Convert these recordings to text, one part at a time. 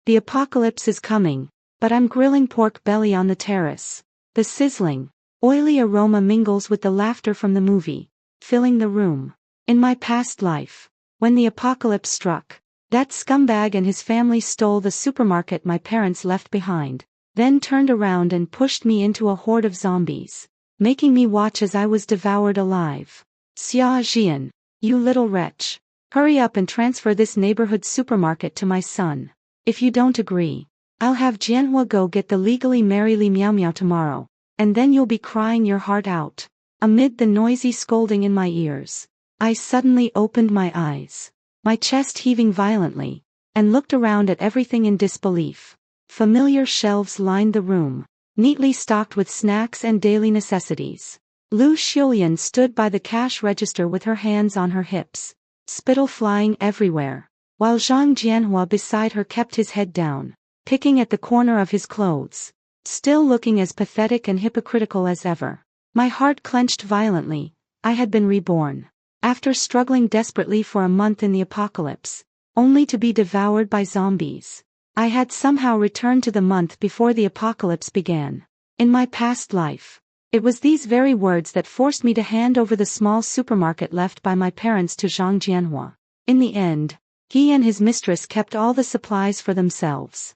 The apocalypse is coming, but I'm grilling pork belly on the terrace. The sizzling, oily aroma mingles with the laughter from the movie, filling the room. In my past life, when the apocalypse struck, that scumbag and his family stole the supermarket my parents left behind, then turned around and pushed me into a horde of zombies, making me watch as I was devoured alive. Xia Jian, you little wretch. Hurry up and transfer this neighborhood supermarket to my son. If you don't agree, I'll have Jianhua go get the legally marry Li Miao Miao tomorrow, and then you'll be crying your heart out. Amid the noisy scolding in my ears, I suddenly opened my eyes, my chest heaving violently, and looked around at everything in disbelief. Familiar shelves lined the room, neatly stocked with snacks and daily necessities. Lu Xiulian stood by the cash register with her hands on her hips, spittle flying everywhere, while Zhang Jianhua beside her kept his head down, picking at the corner of his clothes, still looking as pathetic and hypocritical as ever. My heart clenched violently. I had been reborn, after struggling desperately for a month in the apocalypse, only to be devoured by zombies. I had somehow returned to the month before the apocalypse began. In my past life, it was these very words that forced me to hand over the small supermarket left by my parents to Zhang Jianhua. In the end, he and his mistress kept all the supplies for themselves.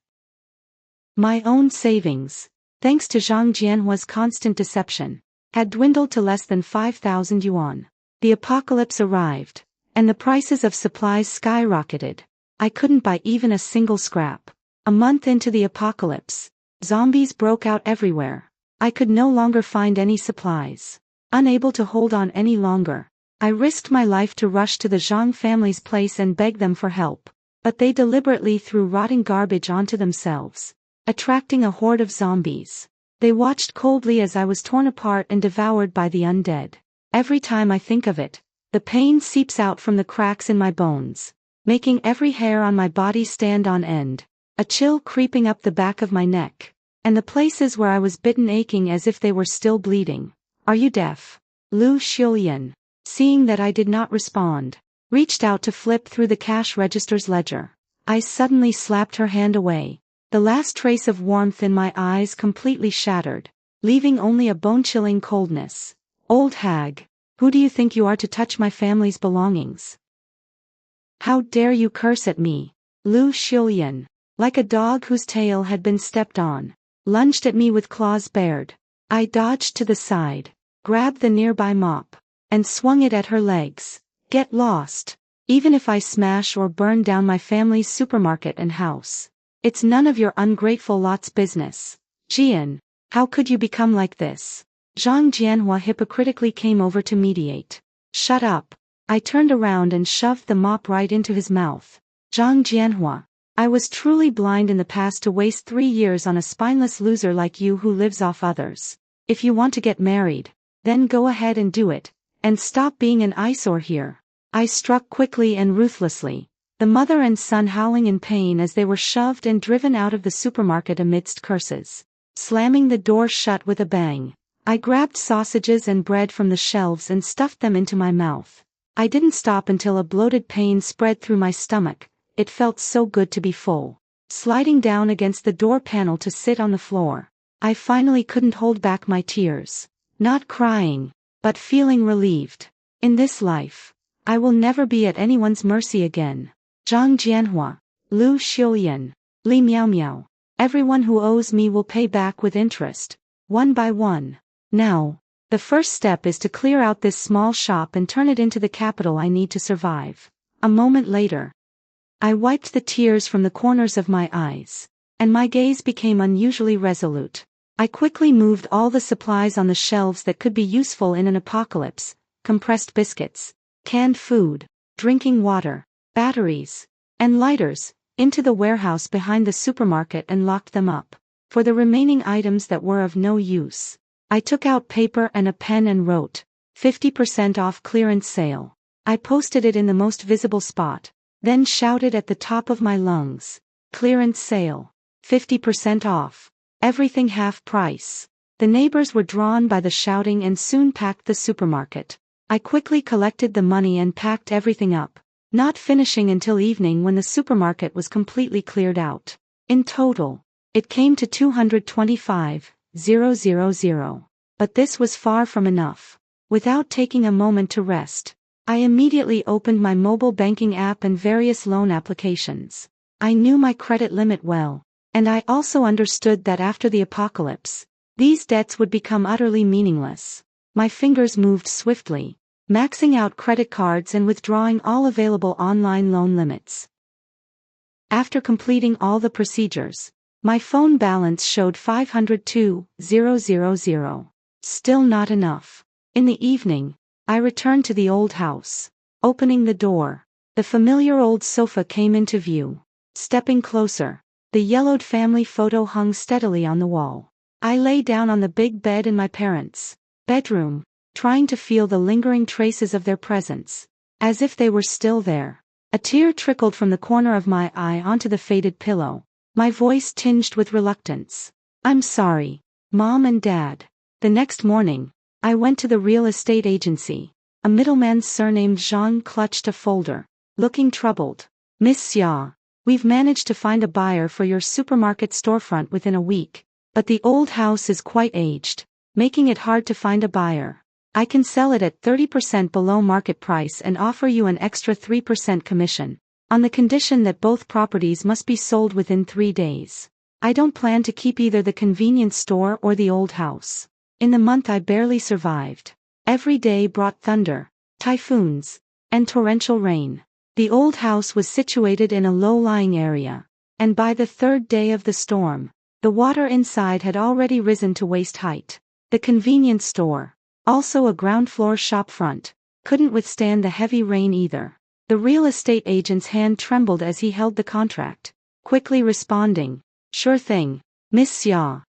My own savings, thanks to Zhang Jianhua's constant deception, had dwindled to less than 5,000 yuan. The apocalypse arrived, and the prices of supplies skyrocketed. I couldn't buy even a single scrap. A month into the apocalypse, zombies broke out everywhere. I could no longer find any supplies. Unable to hold on any longer, I risked my life to rush to the Zhang family's place and beg them for help. But they deliberately threw rotting garbage onto themselves, attracting a horde of zombies. They watched coldly as I was torn apart and devoured by the undead. Every time I think of it, the pain seeps out from the cracks in my bones, making every hair on my body stand on end, a chill creeping up the back of my neck, and the places where I was bitten aching as if they were still bleeding. Are you deaf? Lu Xiulian, seeing that I did not respond, reached out to flip through the cash register's ledger. I suddenly slapped her hand away, the last trace of warmth in my eyes completely shattered, leaving only a bone-chilling coldness. Old hag, who do you think you are to touch my family's belongings? How dare you curse at me? Lu Xiulian, like a dog whose tail had been stepped on, lunged at me with claws bared. I dodged to the side, grabbed the nearby mop, and swung it at her legs. Get lost. Even if I smash or burn down my family's supermarket and house, it's none of your ungrateful lot's business. Jian, how could you become like this? Zhang Jianhua hypocritically came over to mediate. Shut up. I turned around and shoved the mop right into his mouth. Zhang Jianhua, I was truly blind in the past to waste 3 years on a spineless loser like you who lives off others. If you want to get married, then go ahead and do it, and stop being an eyesore here. I struck quickly and ruthlessly, the mother and son howling in pain as they were shoved and driven out of the supermarket amidst curses. Slamming the door shut with a bang, I grabbed sausages and bread from the shelves and stuffed them into my mouth. I didn't stop until a bloated pain spread through my stomach. It felt so good to be full. Sliding down against the door panel to sit on the floor, I finally couldn't hold back my tears. Not crying, but feeling relieved. In this life, I will never be at anyone's mercy again. Zhang Jianhua, Lu Xiulian, Li Miao Miao. Everyone who owes me will pay back with interest, one by one. Now, the first step is to clear out this small shop and turn it into the capital I need to survive. A moment later, I wiped the tears from the corners of my eyes, and my gaze became unusually resolute. I quickly moved all the supplies on the shelves that could be useful in an apocalypse: compressed biscuits, canned food, drinking water, batteries, and lighters, into the warehouse behind the supermarket and locked them up. For the remaining items that were of no use, I took out paper and a pen and wrote, 50% off clearance sale. I posted it in the most visible spot, then shouted at the top of my lungs, clearance sale, 50% off, everything half price. The neighbors were drawn by the shouting and soon packed the supermarket. I quickly collected the money and packed everything up, not finishing until evening when the supermarket was completely cleared out. In total, it came to 225,000. But this was far from enough. Without taking a moment to rest, I immediately opened my mobile banking app and various loan applications. I knew my credit limit well, and I also understood that after the apocalypse, these debts would become utterly meaningless. My fingers moved swiftly, maxing out credit cards and withdrawing all available online loan limits. After completing all the procedures, my phone balance showed 502,000. Still not enough. In the evening, I returned to the old house. Opening the door, the familiar old sofa came into view. Stepping closer, the yellowed family photo hung steadily on the wall. I lay down on the big bed in my parents' bedroom, trying to feel the lingering traces of their presence, as if they were still there. A tear trickled from the corner of my eye onto the faded pillow, my voice tinged with reluctance. "I'm sorry, Mom and Dad." The next morning, I went to the real estate agency. A middleman surnamed Jean clutched a folder, looking troubled. "Miss Xia, we've managed to find a buyer for your supermarket storefront within a week, but the old house is quite aged, making it hard to find a buyer. I can sell it at 30% below market price and offer you an extra 3% commission, on the condition that both properties must be sold within 3 days. I don't plan to keep either the convenience store or the old house." In the month I barely survived. Every day brought thunder, typhoons, and torrential rain. The old house was situated in a low-lying area, and by the third day of the storm, the water inside had already risen to waist height. The convenience store, also a ground-floor shop front, couldn't withstand the heavy rain either. The real estate agent's hand trembled as he held the contract, quickly responding, "Sure thing, Miss Xia.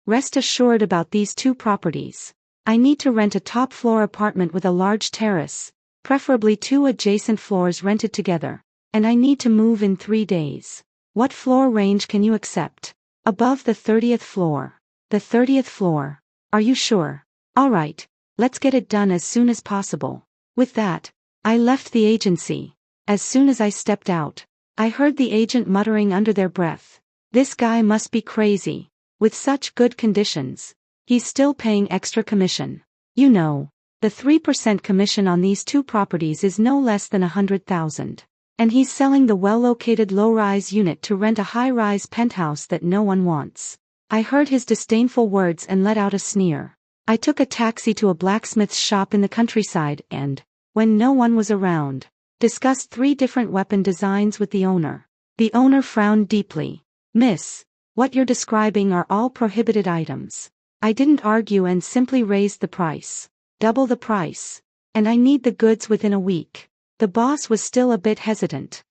Rest assured about these 2 properties. I need to rent a top-floor apartment with a large terrace, preferably 2 adjacent floors rented together, and I need to move in 3 days. What floor range can you accept?" "Above the 30th floor. The 30th floor. Are you sure? All right, let's get it done as soon as possible." With that, I left the agency. As soon as I stepped out, I heard the agent muttering under their breath, "This guy must be crazy. With such good conditions, he's still paying extra commission. You know, the 3% commission on these 2 properties is no less than 100,000. And he's selling the well-located low-rise unit to rent a high-rise penthouse that no one wants." I heard his disdainful words and let out a sneer. I took a taxi to a blacksmith's shop in the countryside and, when no one was around, discussed 3 different weapon designs with the owner. The owner frowned deeply. "Miss, what you're describing are all prohibited items." I didn't argue and simply raised the price. "Double the price. And I need the goods within a week." The boss was still a bit hesitant.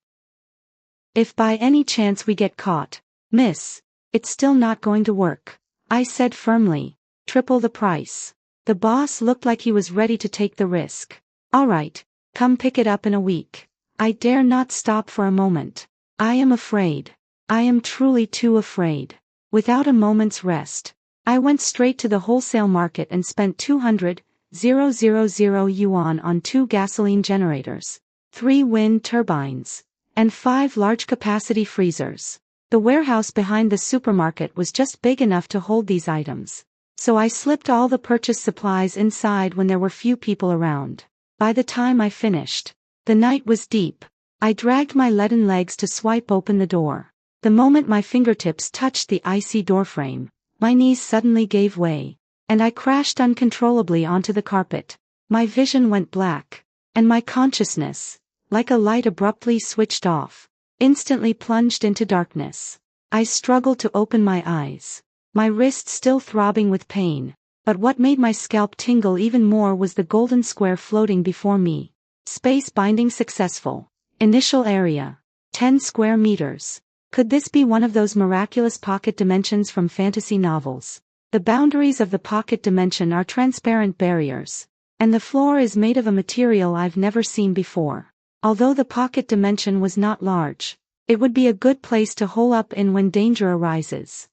"If by any chance we get caught, miss, it's still not going to work," I said firmly. "Triple the price." The boss looked like he was ready to take the risk. "All right, come pick it up in a week." I dare not stop for a moment. I am afraid. I am truly too afraid. Without a moment's rest, I went straight to the wholesale market and spent 200,000 yuan on 2 gasoline generators, 3 wind turbines, and 5 large-capacity freezers. The warehouse behind the supermarket was just big enough to hold these items, so I slipped all the purchased supplies inside when there were few people around. By the time I finished, the night was deep. I dragged my leaden legs to swipe open the door. The moment my fingertips touched the icy doorframe, my knees suddenly gave way, and I crashed uncontrollably onto the carpet. My vision went black, and my consciousness, like a light abruptly switched off, instantly plunged into darkness. I struggled to open my eyes, my wrist still throbbing with pain, but what made my scalp tingle even more was the golden square floating before me. Space binding successful. Initial area, 10 square meters. Could this be one of those miraculous pocket dimensions from fantasy novels? The boundaries of the pocket dimension are transparent barriers, and the floor is made of a material I've never seen before. Although the pocket dimension was not large, it would be a good place to hole up in when danger arises.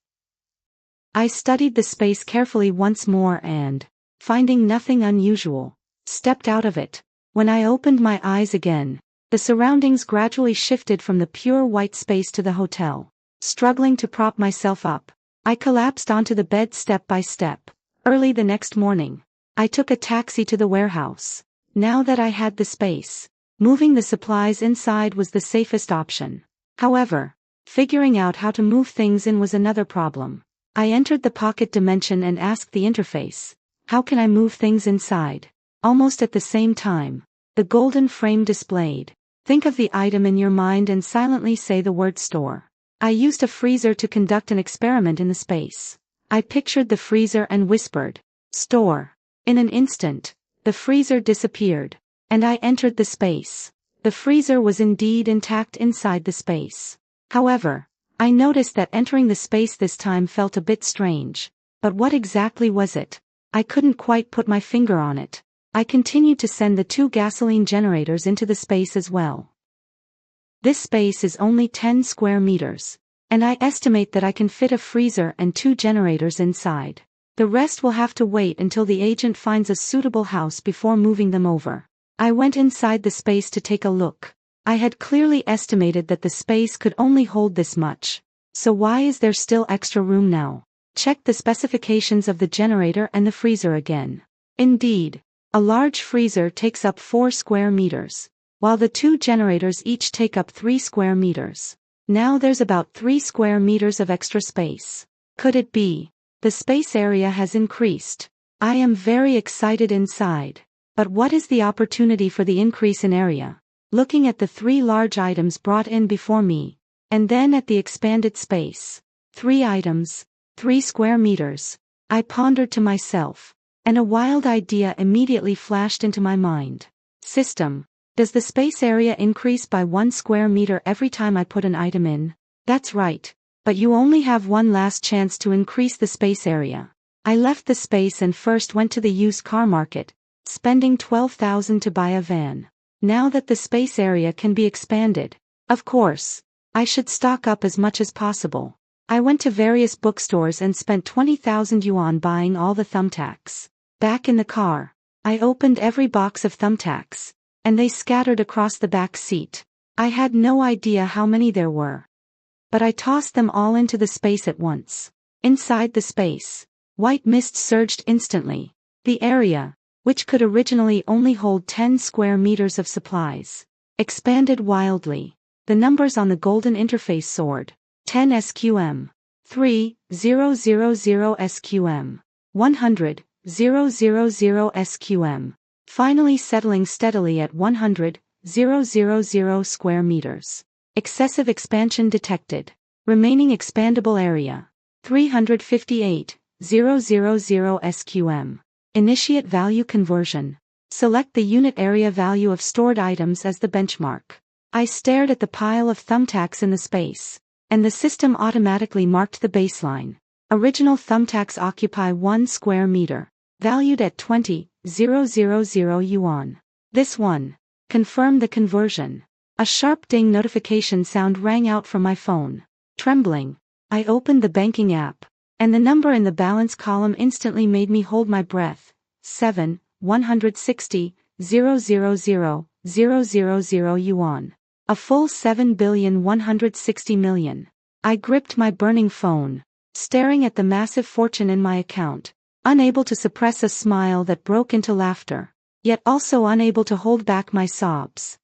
I studied the space carefully once more and, finding nothing unusual, stepped out of it. When I opened my eyes again, the surroundings gradually shifted from the pure white space to the hotel. struggling to prop myself up. I collapsed onto the bed step by step. Early the next morning, I took a taxi to the warehouse. Now that I had the space, moving the supplies inside was the safest option. However, figuring out how to move things in was another problem. I entered the pocket dimension and asked the interface, how can I move things inside? Almost at the same time, the golden frame displayed. Think of the item in your mind and silently say the word store. I used a freezer to conduct an experiment in the space. I pictured the freezer and whispered, store. In an instant, the freezer disappeared, and I entered the space. The freezer was indeed intact inside the space. However, I noticed that entering the space this time felt a bit strange. But what exactly was it? I couldn't quite put my finger on it. I continued to send the 2 gasoline generators into the space as well. This space is only 10 square meters, and I estimate that I can fit a freezer and 2 generators inside. The rest will have to wait until the agent finds a suitable house before moving them over. I went inside the space to take a look. I had clearly estimated that the space could only hold this much. So why is there still extra room now? Check the specifications of the generator and the freezer again. Indeed, a large freezer takes up 4 square meters, while the 2 generators each take up 3 square meters. Now there's about 3 square meters of extra space. Could it be? The space area has increased. I am very excited inside. But what is the opportunity for the increase in area? Looking at the 3 large items brought in before me, and then at the expanded space. 3 items, 3 square meters. I pondered to myself, and a wild idea immediately flashed into my mind. System, does the space area increase by 1 square meter every time I put an item in? That's right. But you only have one last chance to increase the space area. I left the space and first went to the used car market, spending $12,000 to buy a van. Now that the space area can be expanded, of course, I should stock up as much as possible. I went to various bookstores and spent 20,000 yuan buying all the thumbtacks. Back in the car, I opened every box of thumbtacks, and they scattered across the back seat. I had no idea how many there were. But I tossed them all into the space at once. Inside the space, white mist surged instantly. The area, which could originally only hold 10 square meters of supplies, expanded wildly. The numbers on the golden interface soared. 10 SQM, 3, 000 SQM, 100, 000 SQM, finally settling steadily at 100, 000 square meters. Excessive expansion detected. Remaining expandable area, 358, 000 SQM. Initiate value conversion. Select the unit area value of stored items as the benchmark. I stared at the pile of thumbtacks in the space, and the system automatically marked the baseline. Original thumbtacks occupy 1 square meter, valued at 20,000 yuan. This one. Confirm the conversion. A sharp ding notification sound rang out from my phone. Trembling, I opened the banking app, and the number in the balance column instantly made me hold my breath. 160, 000 yuan. A full 7,160,000,000. I gripped my burning phone, staring at the massive fortune in my account, unable to suppress a smile that broke into laughter, yet also unable to hold back my sobs.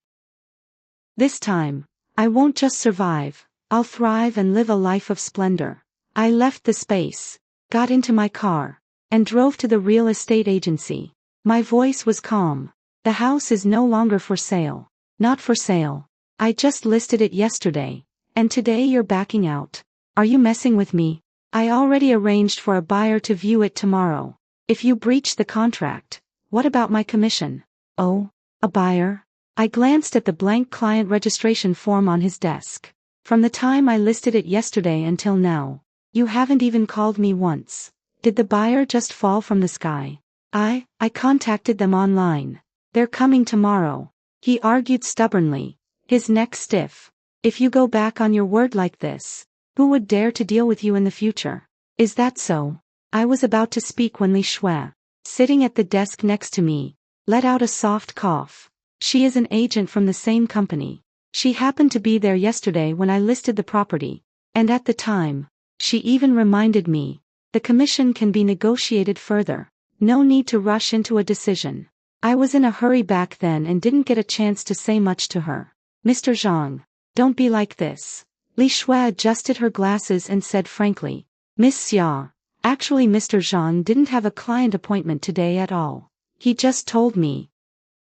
This time, I won't just survive, I'll thrive and live a life of splendor. I left the space, got into my car, and drove to the real estate agency. My voice was calm. The house is no longer for sale. Not for sale. I just listed it yesterday, and today you're backing out. Are you messing with me? I already arranged for a buyer to view it tomorrow. If you breach the contract, what about my commission? Oh, a buyer? I glanced at the blank client registration form on his desk. From the time I listed it yesterday until now, you haven't even called me once. Did the buyer just fall from the sky? I contacted them online. They're coming tomorrow. He argued stubbornly, his neck stiff. If you go back on your word like this, who would dare to deal with you in the future? Is that so? I was about to speak when Li Shui, sitting at the desk next to me, let out a soft cough. She is an agent from the same company. She happened to be there yesterday when I listed the property. And at the time, she even reminded me, the commission can be negotiated further. No need to rush into a decision. I was in a hurry back then and didn't get a chance to say much to her. Mr. Zhang, don't be like this. Li Shui adjusted her glasses and said frankly, Miss Xia, actually Mr. Zhang didn't have a client appointment today at all. He just told me.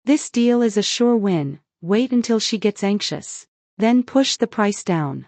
This deal is a sure win, wait until she gets anxious. Then push the price down.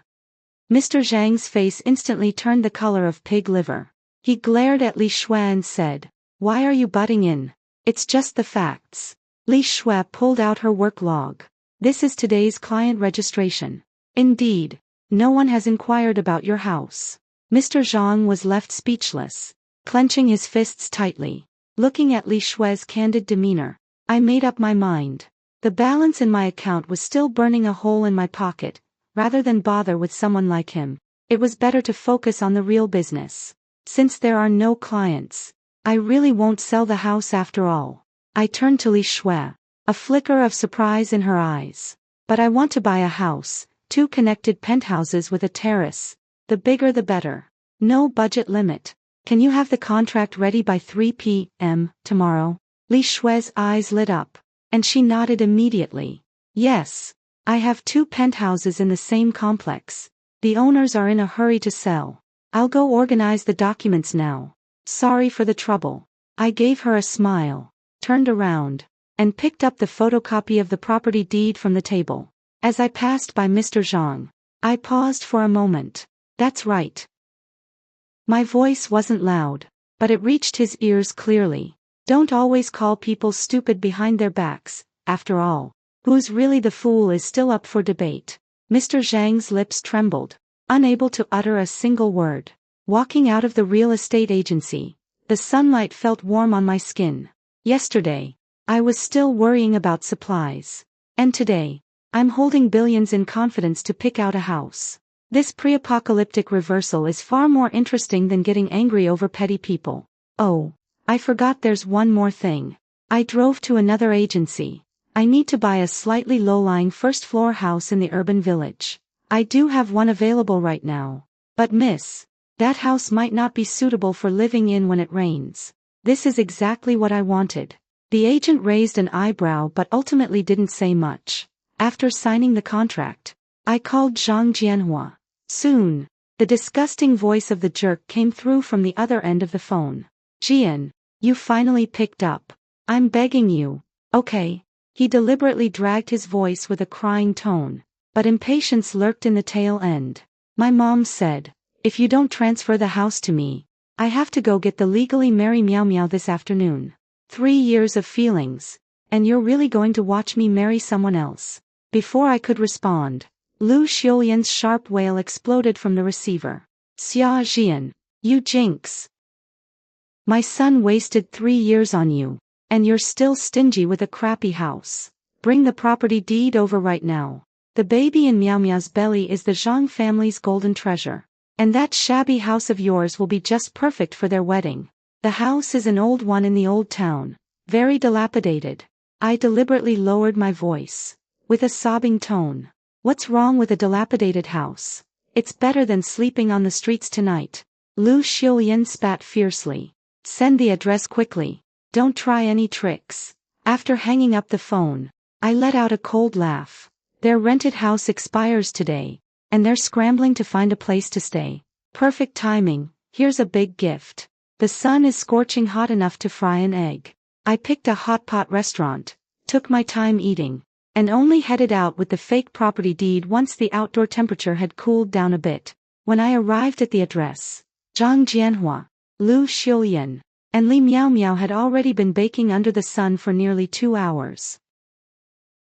Mr. Zhang's face instantly turned the color of pig liver. He glared at Li Shui and said, Why are you butting in? It's just the facts. Li Shui pulled out her work log. This is today's client registration. Indeed, no one has inquired about your house. Mr. Zhang was left speechless, clenching his fists tightly. Looking at Li Shui's candid demeanor, I made up my mind. The balance in my account was still burning a hole in my pocket. Rather than bother with someone like him, it was better to focus on the real business. Since there are no clients, I really won't sell the house after all. I turned to Li Shui, a flicker of surprise in her eyes. But I want to buy a house, 2 connected penthouses with a terrace. The bigger the better. No budget limit. Can you have the contract ready by 3 p.m. tomorrow? Li Shui's eyes lit up, and she nodded immediately. Yes. I have 2 penthouses in the same complex. The owners are in a hurry to sell. I'll go organize the documents now. Sorry for the trouble. I gave her a smile, turned around, and picked up the photocopy of the property deed from the table. As I passed by Mr. Zhang, I paused for a moment. That's right. My voice wasn't loud, but it reached his ears clearly. Don't always call people stupid behind their backs, after all. Who's really the fool is still up for debate. Mr. Zhang's lips trembled, unable to utter a single word. Walking out of the real estate agency, the sunlight felt warm on my skin. Yesterday, I was still worrying about supplies. And today, I'm holding billions in confidence to pick out a house. This pre-apocalyptic reversal is far more interesting than getting angry over petty people. Oh, I forgot there's one more thing. I drove to another agency. I need to buy a slightly low-lying first-floor house in the urban village. I do have one available right now. But miss, that house might not be suitable for living in when it rains. This is exactly what I wanted. The agent raised an eyebrow but ultimately didn't say much. After signing the contract, I called Zhang Jianhua. Soon, the disgusting voice of the jerk came through from the other end of the phone. Jian, you finally picked up. I'm begging you. Okay. He deliberately dragged his voice with a crying tone, but impatience lurked in the tail end. My mom said, if you don't transfer the house to me, I have to go get the legally marry Meow Meow this afternoon. 3 years of feelings, and you're really going to watch me marry someone else? Before I could respond, Lu Xiulian's sharp wail exploded from the receiver. Xia Jian, you jinx. My son wasted 3 years on you. And you're still stingy with a crappy house. Bring the property deed over right now. The baby in Meow Meow's belly is the Zhang family's golden treasure. And that shabby house of yours will be just perfect for their wedding. The house is an old one in the old town. Very dilapidated. I deliberately lowered my voice. With a sobbing tone. What's wrong with a dilapidated house? It's better than sleeping on the streets tonight. Lu Xiulian spat fiercely. Send the address quickly. Don't try any tricks. After hanging up the phone, I let out a cold laugh. Their rented house expires today, and they're scrambling to find a place to stay. Perfect timing. Here's a big gift. The sun is scorching hot enough to fry an egg. I picked a hot pot restaurant, took my time eating, and only headed out with the fake property deed once the outdoor temperature had cooled down a bit. When I arrived at the address, Zhang Jianhua, Lu Xiulian, and Li Miao Miao had already been baking under the sun for nearly 2 hours.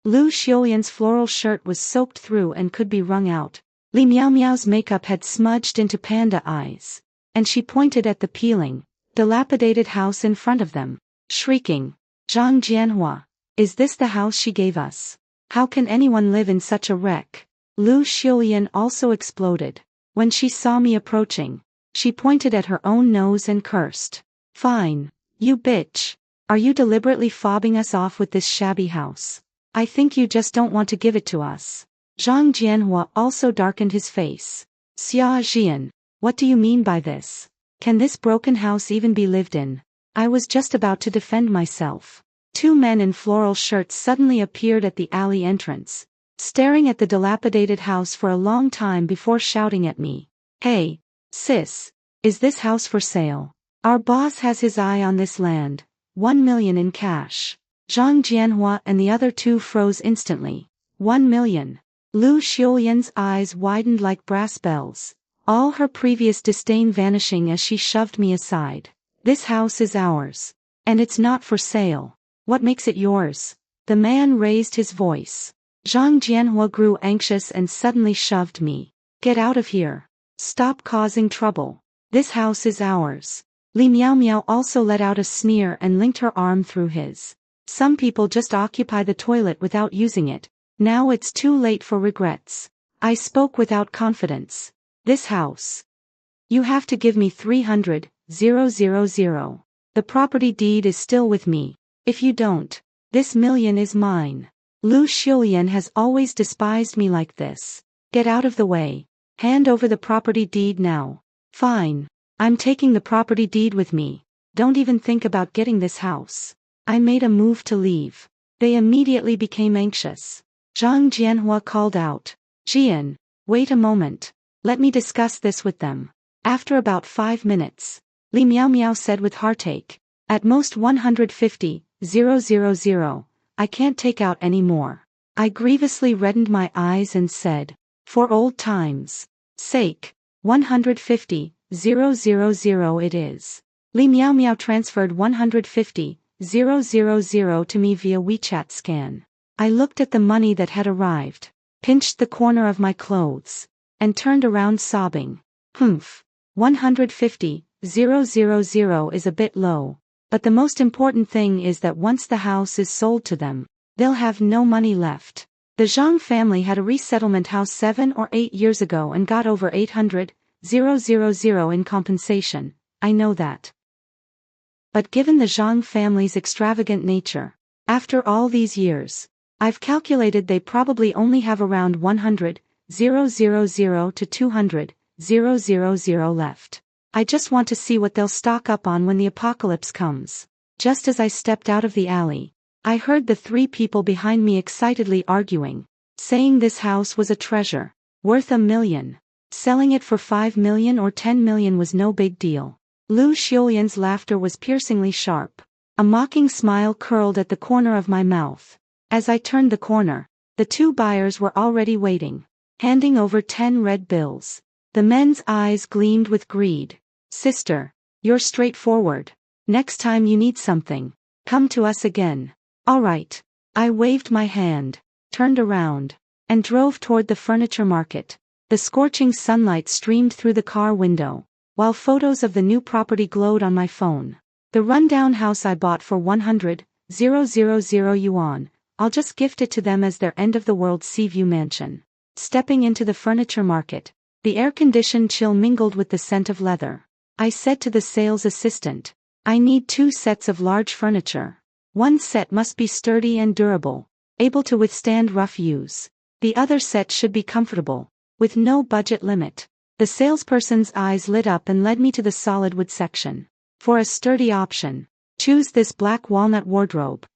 Lu Xiulian's floral shirt was soaked through and could be wrung out. Li Miao Miao's makeup had smudged into panda eyes, and she pointed at the peeling, dilapidated house in front of them, shrieking, Zhang Jianhua, is this the house she gave us? How can anyone live in such a wreck? Lu Xiulian also exploded. When she saw me approaching, she pointed at her own nose and cursed. Fine, you bitch. Are you deliberately fobbing us off with this shabby house? I think you just don't want to give it to us. Zhang Jianhua also darkened his face. Xia Jian, what do you mean by this? Can this broken house even be lived in? I was just about to defend myself. Two men in floral shirts suddenly appeared at the alley entrance, staring at the dilapidated house for a long time before shouting at me. Hey, sis, is this house for sale? Our boss has his eye on this land. 1 million in cash. Zhang Jianhua and the other two froze instantly. 1 million. Lu Xiulian's eyes widened like brass bells, all her previous disdain vanishing as she shoved me aside. This house is ours. And it's not for sale. What makes it yours? The man raised his voice. Zhang Jianhua grew anxious and suddenly shoved me. Get out of here. Stop causing trouble. This house is ours. Li Miao Miao also let out a sneer and linked her arm through his. Some people just occupy the toilet without using it. Now it's too late for regrets. I spoke without confidence. This house. You have to give me 300,000. The property deed is still with me. If you don't, this million is mine. Lu Xiulian has always despised me like this. Get out of the way. Hand over the property deed now. Fine. I'm taking the property deed with me. Don't even think about getting this house. I made a move to leave. They immediately became anxious. Zhang Jianhua called out. Jian, wait a moment. Let me discuss this with them. After about 5 minutes, Li Miao Miao said with heartache. At most 150,000. I can't take out any more. I grievously reddened my eyes and said, for old times' sake, 150,000 it is. Li Miao Miao transferred 150,000 to me via WeChat scan. I looked at the money that had arrived, pinched the corner of my clothes, and turned around sobbing. 150,000 is a bit low. But the most important thing is that once the house is sold to them, they'll have no money left. The Zhang family had a resettlement house 7 or 8 years ago and got over 800,000 in compensation, I know that. But given the Zhang family's extravagant nature, after all these years, I've calculated they probably only have around 100,000 to 200,000 left. I just want to see what they'll stock up on when the apocalypse comes. Just as I stepped out of the alley, I heard the 3 people behind me excitedly arguing, saying this house was a treasure, worth 1 million. Selling it for 5 million or 10 million was no big deal. Lu Xiulian's laughter was piercingly sharp. A mocking smile curled at the corner of my mouth. As I turned the corner, the 2 buyers were already waiting, handing over 10 red bills. The men's eyes gleamed with greed. Sister, you're straightforward. Next time you need something, come to us again. All right. I waved my hand, turned around, and drove toward the furniture market. The scorching sunlight streamed through the car window, while photos of the new property glowed on my phone. The rundown house I bought for 100,000 yuan. I'll just gift it to them as their end-of-the-world Seaview mansion. Stepping into the furniture market, the air-conditioned chill mingled with the scent of leather. I said to the sales assistant, I need 2 sets of large furniture. One set must be sturdy and durable, able to withstand rough use. The other set should be comfortable, with no budget limit. The salesperson's eyes lit up and led me to the solid wood section. For a sturdy option, choose this black walnut wardrobe.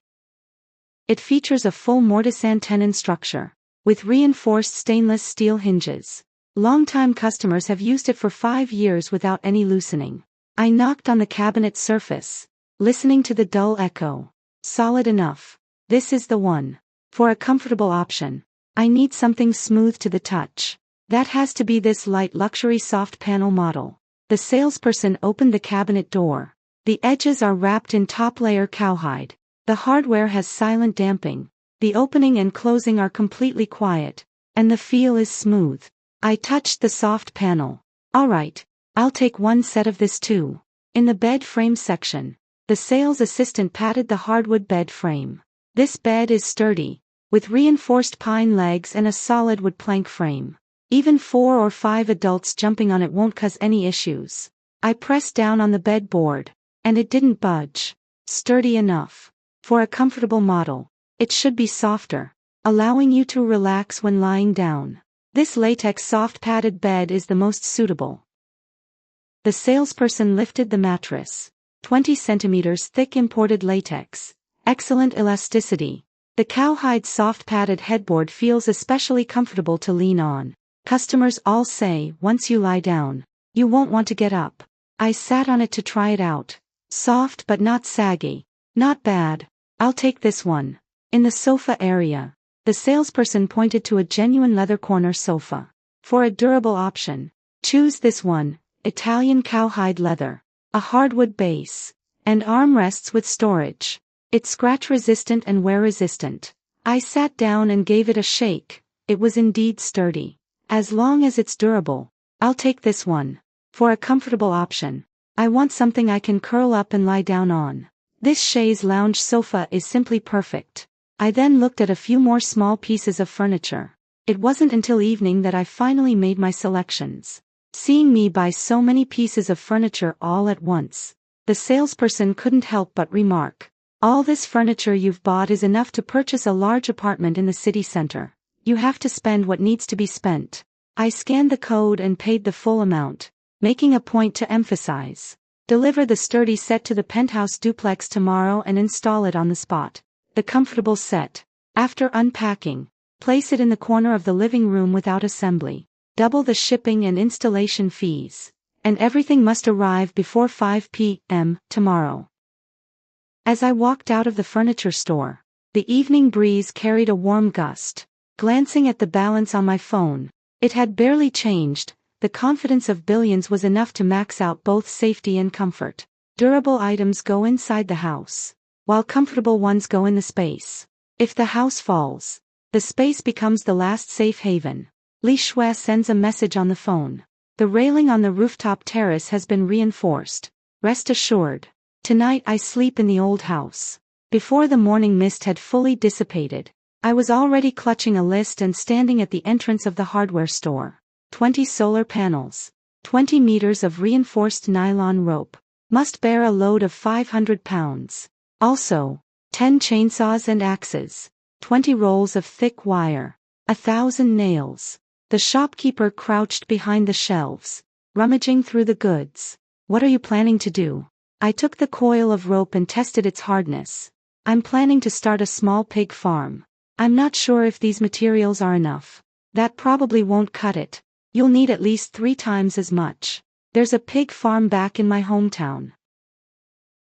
It features a full mortise tenon structure, with reinforced stainless steel hinges. Longtime customers have used it for 5 years without any loosening. I knocked on the cabinet surface, listening to the dull echo. Solid enough. This is the one. For a comfortable option, I need something smooth to the touch. That has to be this light luxury soft panel model. The salesperson opened the cabinet door. The edges are wrapped in top-layer cowhide. The hardware has silent damping. The opening and closing are completely quiet, and the feel is smooth. I touched the soft panel. Alright, I'll take 1 set of this too. In the bed frame section, the sales assistant patted the hardwood bed frame. This bed is sturdy, with reinforced pine legs and a solid wood plank frame. Even 4 or 5 adults jumping on it won't cause any issues. I pressed down on the bed board, and it didn't budge. Sturdy enough. For a comfortable model, it should be softer, allowing you to relax when lying down. This latex soft padded bed is the most suitable. The salesperson lifted the mattress. 20 centimeters thick imported latex. Excellent elasticity. The cowhide soft padded headboard feels especially comfortable to lean on. Customers all say once you lie down, you won't want to get up. I sat on it to try it out. Soft but not saggy. Not bad. I'll take this one. In the sofa area, the salesperson pointed to a genuine leather corner sofa. For a durable option, choose this one, Italian cowhide leather. A hardwood base. And armrests with storage. It's scratch resistant and wear resistant. I sat down and gave it a shake. It was indeed sturdy. As long as it's durable, I'll take this one. For a comfortable option, I want something I can curl up and lie down on. This chaise lounge sofa is simply perfect. I then looked at a few more small pieces of furniture. It wasn't until evening that I finally made my selections. Seeing me buy so many pieces of furniture all at once, the salesperson couldn't help but remark, "All this furniture you've bought is enough to purchase a large apartment in the city center. You have to spend what needs to be spent." I scanned the code and paid the full amount, making a point to emphasize. Deliver the sturdy set to the penthouse duplex tomorrow and install it on the spot. The comfortable set. After unpacking, place it in the corner of the living room without assembly. Double the shipping and installation fees. And everything must arrive before 5 p.m. tomorrow. As I walked out of the furniture store, the evening breeze carried a warm gust. Glancing at the balance on my phone, it had barely changed. The confidence of billions was enough to max out both safety and comfort. Durable items go inside the house, while comfortable ones go in the space. If the house falls, the space becomes the last safe haven. Li Shui sends a message on the phone. The railing on the rooftop terrace has been reinforced. Rest assured. Tonight I sleep in the old house. Before the morning mist had fully dissipated, I was already clutching a list and standing at the entrance of the hardware store. 20 solar panels. 20 meters of reinforced nylon rope. Must bear a load of 500 pounds. Also, 10 chainsaws and axes. 20 rolls of thick wire. 1,000 nails. The shopkeeper crouched behind the shelves, rummaging through the goods. "What are you planning to do?" I took the coil of rope and tested its hardness. "I'm planning to start a small pig farm. I'm not sure if these materials are enough. That probably won't cut it. You'll need at least 3 times as much. There's a pig farm back in my hometown."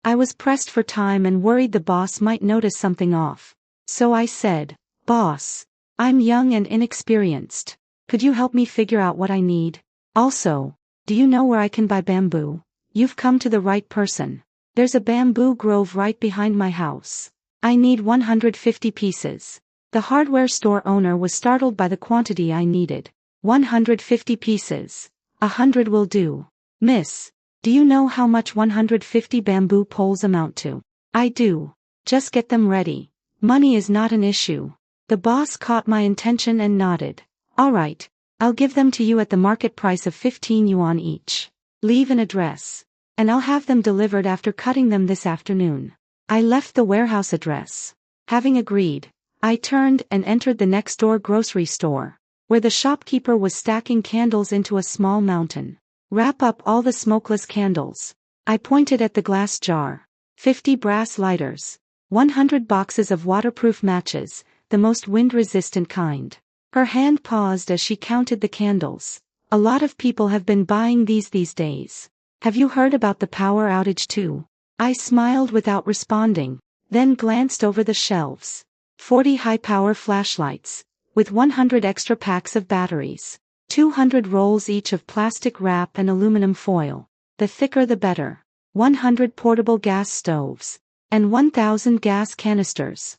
I was pressed for time and worried the boss might notice something off. So I said, "Boss, I'm young and inexperienced. Could you help me figure out what I need? Also, do you know where I can buy bamboo?" "You've come to the right person. There's a bamboo grove right behind my house. I need 150 pieces. The hardware store owner was startled by the quantity I needed. 150 pieces. 100 will do. "Miss, do you know how much 150 bamboo poles amount to?" "I do. Just get them ready. Money is not an issue." The boss caught my intention and nodded. "All right, I'll give them to you at the market price of 15 yuan each. Leave an address, and I'll have them delivered after cutting them this afternoon." I left the warehouse address. Having agreed, I turned and entered the next-door grocery store, where the shopkeeper was stacking candles into a small mountain. "Wrap up all the smokeless candles." I pointed at the glass jar. 50 brass lighters. 100 boxes of waterproof matches, the most wind-resistant kind. Her hand paused as she counted the candles. "A lot of people have been buying these days. Have you heard about the power outage too?" I smiled without responding, then glanced over the shelves. 40 high-power flashlights, with 100 extra packs of batteries. 200 rolls each of plastic wrap and aluminum foil. The thicker the better. 100 portable gas stoves. And 1,000 gas canisters.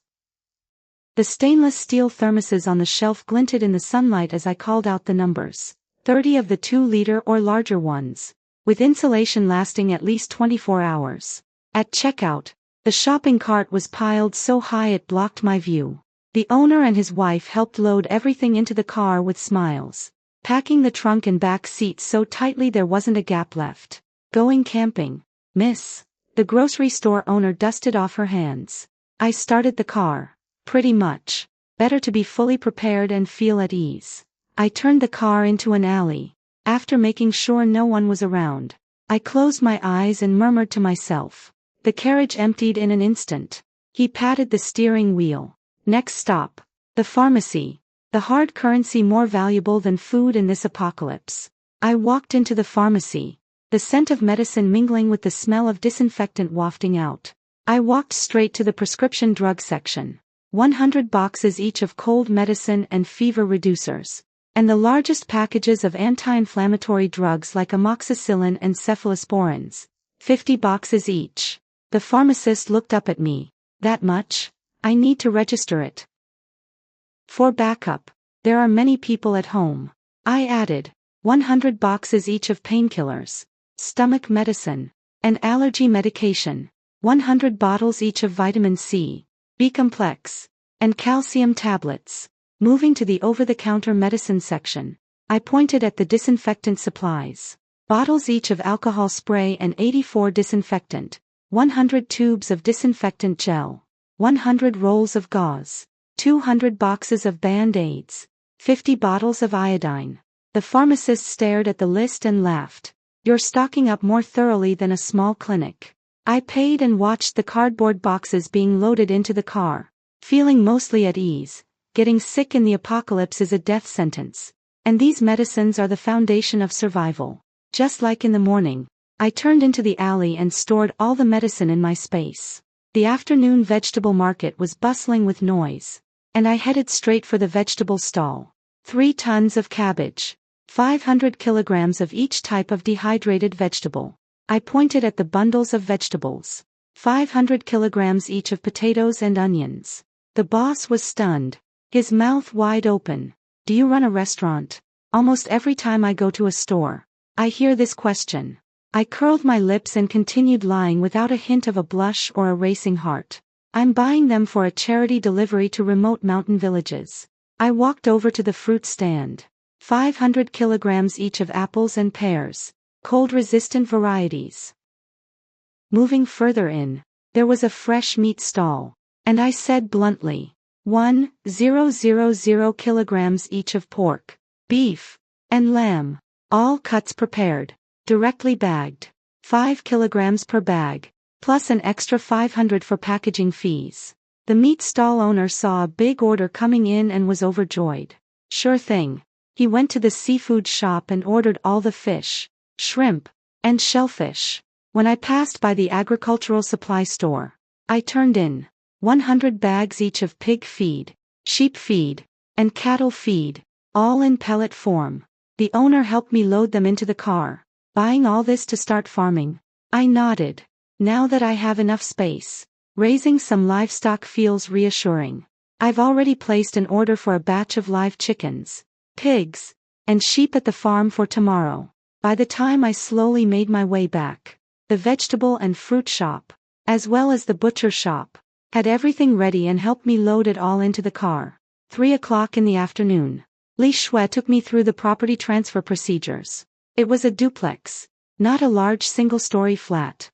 The stainless steel thermoses on the shelf glinted in the sunlight as I called out the numbers. 30 of the 2-liter or larger ones, with insulation lasting at least 24 hours. At checkout, the shopping cart was piled so high it blocked my view. The owner and his wife helped load everything into the car with smiles, packing the trunk and back seats so tightly there wasn't a gap left. "Going camping, miss?" The grocery store owner dusted off her hands. I started the car. "Pretty much. Better to be fully prepared and feel at ease." I turned the car into an alley. After making sure no one was around, I closed my eyes and murmured to myself. The carriage emptied in an instant. He patted the steering wheel. Next stop. The pharmacy. The hard currency more valuable than food in this apocalypse. I walked into the pharmacy, the scent of medicine mingling with the smell of disinfectant wafting out. I walked straight to the prescription drug section. 100 boxes each of cold medicine and fever reducers, and the largest packages of anti-inflammatory drugs like amoxicillin and cephalosporins. 50 boxes each. The pharmacist looked up at me. That much? I need to register it. For backup. There are many people at home. I added. 100 boxes each of painkillers, stomach medicine, and allergy medication. 100 bottles each of vitamin C, B-complex, and calcium tablets. Moving to the over-the-counter medicine section, I pointed at the disinfectant supplies. Bottles each of alcohol spray and 84 disinfectant. 100 tubes of disinfectant gel. 100 rolls of gauze. 200 boxes of Band-Aids. 50 bottles of iodine. The pharmacist stared at the list and laughed. You're stocking up more thoroughly than a small clinic. I paid and watched the cardboard boxes being loaded into the car, feeling mostly at ease. Getting sick in the apocalypse is a death sentence, and these medicines are the foundation of survival. Just like in the morning, I turned into the alley and stored all the medicine in my space. The afternoon vegetable market was bustling with noise, and I headed straight for the vegetable stall. 3 tons of cabbage. 500 kilograms of each type of dehydrated vegetable. I pointed at the bundles of vegetables. 500 kilograms each of potatoes and onions. The boss was stunned, his mouth wide open. Do you run a restaurant? Almost every time I go to a store, I hear this question. I curled my lips and continued lying without a hint of a blush or a racing heart. I'm buying them for a charity delivery to remote mountain villages. I walked over to the fruit stand. 500 kilograms each of apples and pears, cold-resistant varieties. Moving further in, there was a fresh meat stall, and I said bluntly, 1,000 kilograms each of pork, beef, and lamb, all cuts prepared, directly bagged, 5 kilograms per bag, plus an extra 500 for packaging fees. The meat stall owner saw a big order coming in and was overjoyed. Sure thing. He went to the seafood shop and ordered all the fish, shrimp, and shellfish. When I passed by the agricultural supply store, I turned in 100 bags each of pig feed, sheep feed, and cattle feed, all in pellet form. The owner helped me load them into the car. Buying all this to start farming? I nodded. Now that I have enough space, raising some livestock feels reassuring. I've already placed an order for a batch of live chickens, pigs, and sheep at the farm for tomorrow. By the time I slowly made my way back, the vegetable and fruit shop, as well as the butcher shop, had everything ready and helped me load it all into the car. 3 o'clock in the afternoon. Li Shui took me through the property transfer procedures. It was a duplex, not a large single-story flat.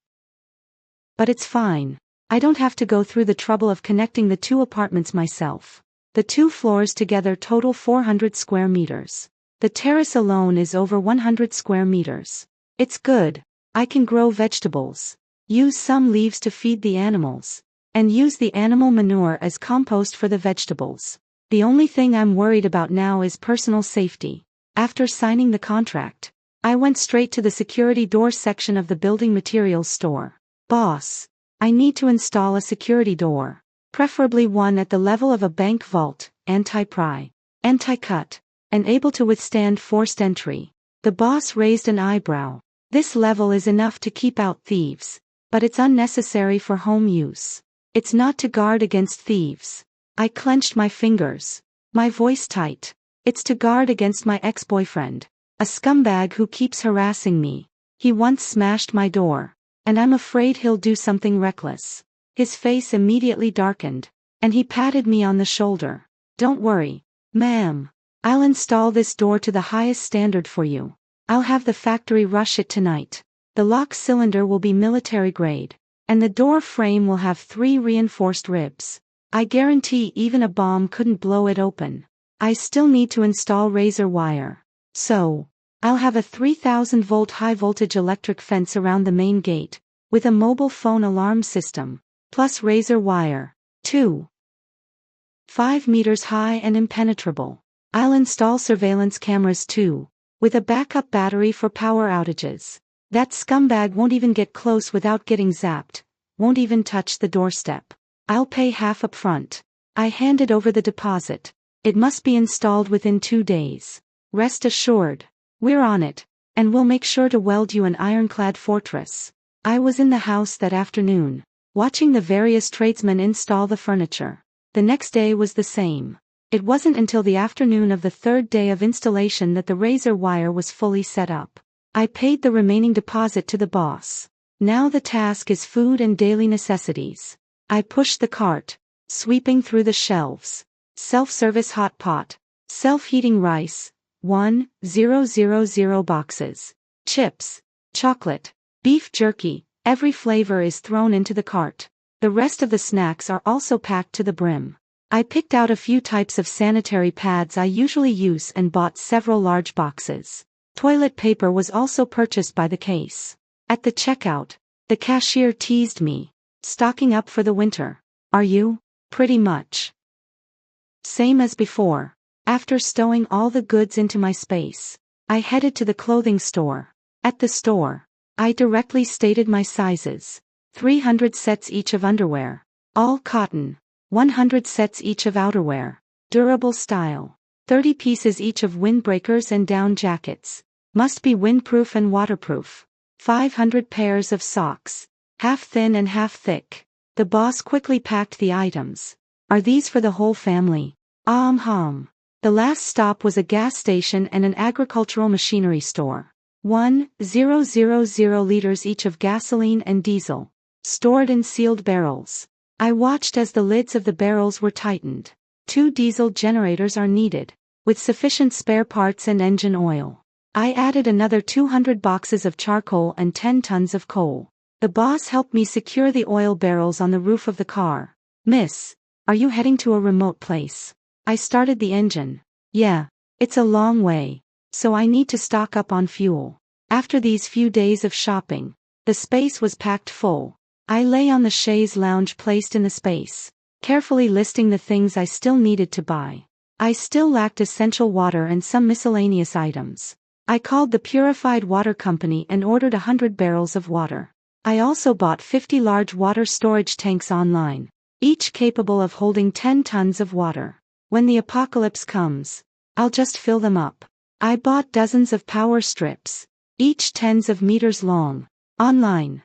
But it's fine. I don't have to go through the trouble of connecting the 2 apartments myself. The 2 floors together total 400 square meters. The terrace alone is over 100 square meters. It's good. I can grow vegetables, use some leaves to feed the animals, and use the animal manure as compost for the vegetables. The only thing I'm worried about now is personal safety. After signing the contract, I went straight to the security door section of the building materials store. Boss, I need to install a security door, preferably one at the level of a bank vault, anti-pry, anti-cut, and able to withstand forced entry. The boss raised an eyebrow. This level is enough to keep out thieves, but it's unnecessary for home use. It's not to guard against thieves. I clenched my fingers, my voice tight. It's to guard against my ex-boyfriend, a scumbag who keeps harassing me. He once smashed my door, and I'm afraid he'll do something reckless. His face immediately darkened, and he patted me on the shoulder. Don't worry, ma'am. I'll install this door to the highest standard for you. I'll have the factory rush it tonight. The lock cylinder will be military grade, and the door frame will have 3 reinforced ribs. I guarantee even a bomb couldn't blow it open. I still need to install razor wire. So, I'll have a 3000-volt high-voltage electric fence around the main gate, with a mobile phone alarm system, plus razor wire. 2. 5 meters high and impenetrable. I'll install surveillance cameras too, with a backup battery for power outages. That scumbag won't even get close without getting zapped, won't even touch the doorstep. I'll pay half up front. I handed over the deposit. It must be installed within 2 days. Rest assured, we're on it, and we'll make sure to weld you an ironclad fortress. I was in the house that afternoon, watching the various tradesmen install the furniture. The next day was the same. It wasn't until the afternoon of the 3rd day of installation that the razor wire was fully set up. I paid the remaining deposit to the boss. Now the task is food and daily necessities. I pushed the cart, sweeping through the shelves. Self-service hot pot, self-heating rice, 1,000 boxes. Chips, chocolate, beef jerky, every flavor is thrown into the cart. The rest of the snacks are also packed to the brim. I picked out a few types of sanitary pads I usually use and bought several large boxes. Toilet paper was also purchased by the case. At the checkout, the cashier teased me. Stocking up for the winter. Are you? Pretty much. Same as before. After stowing all the goods into my space, I headed to the clothing store. At the store, I directly stated my sizes. 300 sets each of underwear. All cotton. 100 sets each of outerwear. Durable style. 30 pieces each of windbreakers and down jackets. Must be windproof and waterproof. 500 pairs of socks. Half thin and half thick. The boss quickly packed the items. Are these for the whole family? The last stop was a gas station and an agricultural machinery store. 1,000 liters each of gasoline and diesel. Stored in sealed barrels. I watched as the lids of the barrels were tightened. 2 diesel generators are needed, with sufficient spare parts and engine oil. I added another 200 boxes of charcoal and 10 tons of coal. The boss helped me secure the oil barrels on the roof of the car. Miss, are you heading to a remote place? I started the engine. Yeah, it's a long way, so I need to stock up on fuel. After these few days of shopping, the space was packed full. I lay on the chaise lounge placed in the space, carefully listing the things I still needed to buy. I still lacked essential water and some miscellaneous items. I called the Purified Water Company and ordered 100 barrels of water. I also bought 50 large water storage tanks online, each capable of holding 10 tons of water. When the apocalypse comes, I'll just fill them up. I bought dozens of power strips, each tens of meters long, online.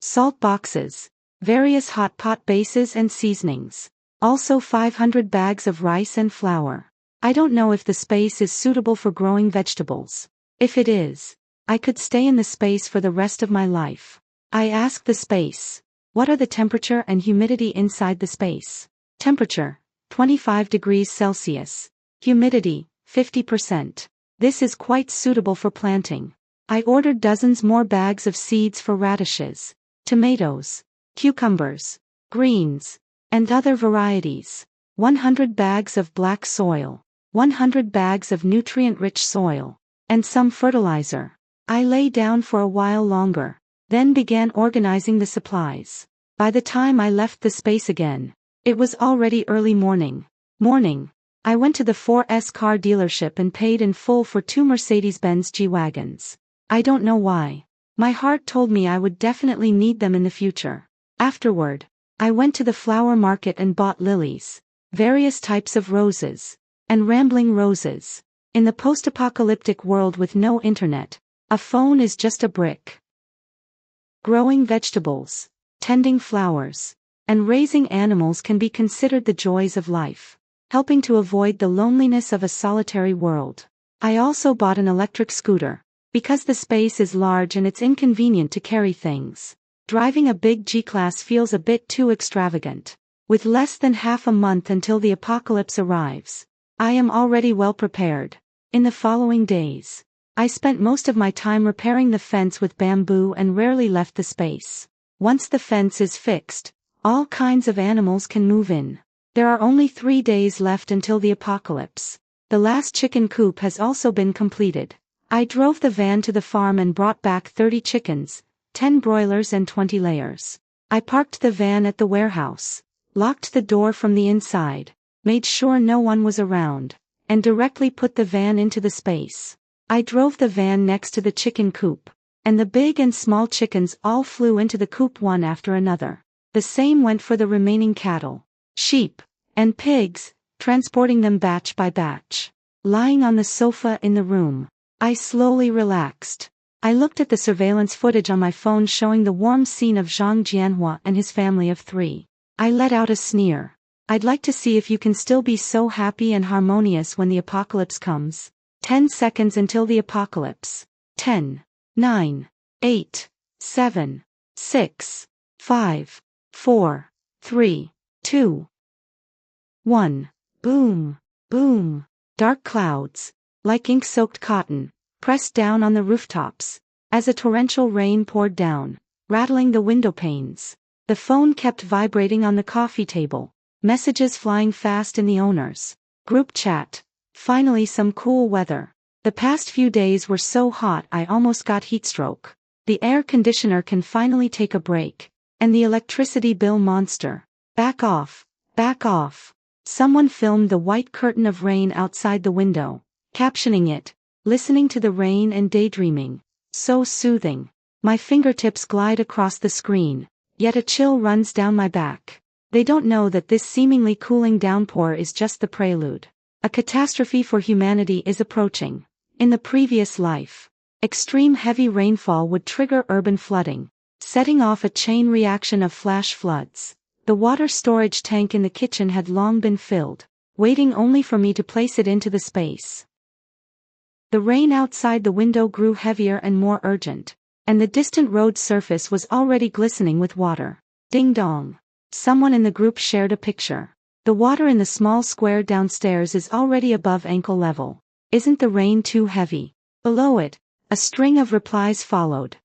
Salt boxes, various hot pot bases and seasonings. Also 500 bags of rice and flour. I don't know if the space is suitable for growing vegetables. If it is, I could stay in the space for the rest of my life. I asked the space, what are the temperature and humidity inside the space? Temperature, 25 degrees Celsius. Humidity, 50%. This is quite suitable for planting. I ordered dozens more bags of seeds for radishes, tomatoes, cucumbers, greens, and other varieties. 100 bags of black soil, 100 bags of nutrient-rich soil, and some fertilizer. I lay down for a while longer, then began organizing the supplies. By the time I left the space again, it was already early morning. I went to the 4S car dealership and paid in full for 2 Mercedes-Benz G-Wagons. I don't know why. My heart told me I would definitely need them in the future. Afterward, I went to the flower market and bought lilies, various types of roses, and rambling roses. In the post-apocalyptic world with no internet, a phone is just a brick. Growing vegetables, tending flowers, and raising animals can be considered the joys of life, helping to avoid the loneliness of a solitary world. I also bought an electric scooter, because the space is large and it's inconvenient to carry things. Driving a big G-Class feels a bit too extravagant. With less than half a month until the apocalypse arrives, I am already well prepared. In the following days, I spent most of my time repairing the fence with bamboo and rarely left the space. Once the fence is fixed, all kinds of animals can move in. There are only 3 days left until the apocalypse. The last chicken coop has also been completed. I drove the van to the farm and brought back 30 chickens, 10 broilers and 20 layers. I parked the van at the warehouse, locked the door from the inside, made sure no one was around, and directly put the van into the space. I drove the van next to the chicken coop, and the big and small chickens all flew into the coop one after another. The same went for the remaining cattle, sheep, and pigs, transporting them batch by batch. Lying on the sofa in the room, I slowly relaxed. I looked at the surveillance footage on my phone showing the warm scene of Zhang Jianhua and his family of 3. I let out a sneer. I'd like to see if you can still be so happy and harmonious when the apocalypse comes. 10 seconds until the apocalypse. 10, 9, 8, 7, 6, 5, 4, 3, 2, 1. Boom, boom. Dark clouds, like ink-soaked cotton, pressed down on the rooftops, as a torrential rain poured down, rattling the window panes. The phone kept vibrating on the coffee table, messages flying fast in the owner's group chat. Finally some cool weather. The past few days were so hot I almost got heatstroke. The air conditioner can finally take a break. And the electricity bill monster. Back off, back off. Someone filmed the white curtain of rain outside the window, captioning it, listening to the rain and daydreaming. So soothing. My fingertips glide across the screen, yet a chill runs down my back. They don't know that this seemingly cooling downpour is just the prelude. A catastrophe for humanity is approaching. In the previous life, extreme heavy rainfall would trigger urban flooding, setting off a chain reaction of flash floods. The water storage tank in the kitchen had long been filled, waiting only for me to place it into the space. The rain outside the window grew heavier and more urgent, and the distant road surface was already glistening with water. Ding dong. Someone in the group shared a picture. The water in the small square downstairs is already above ankle level. Isn't the rain too heavy? Below it, a string of replies followed.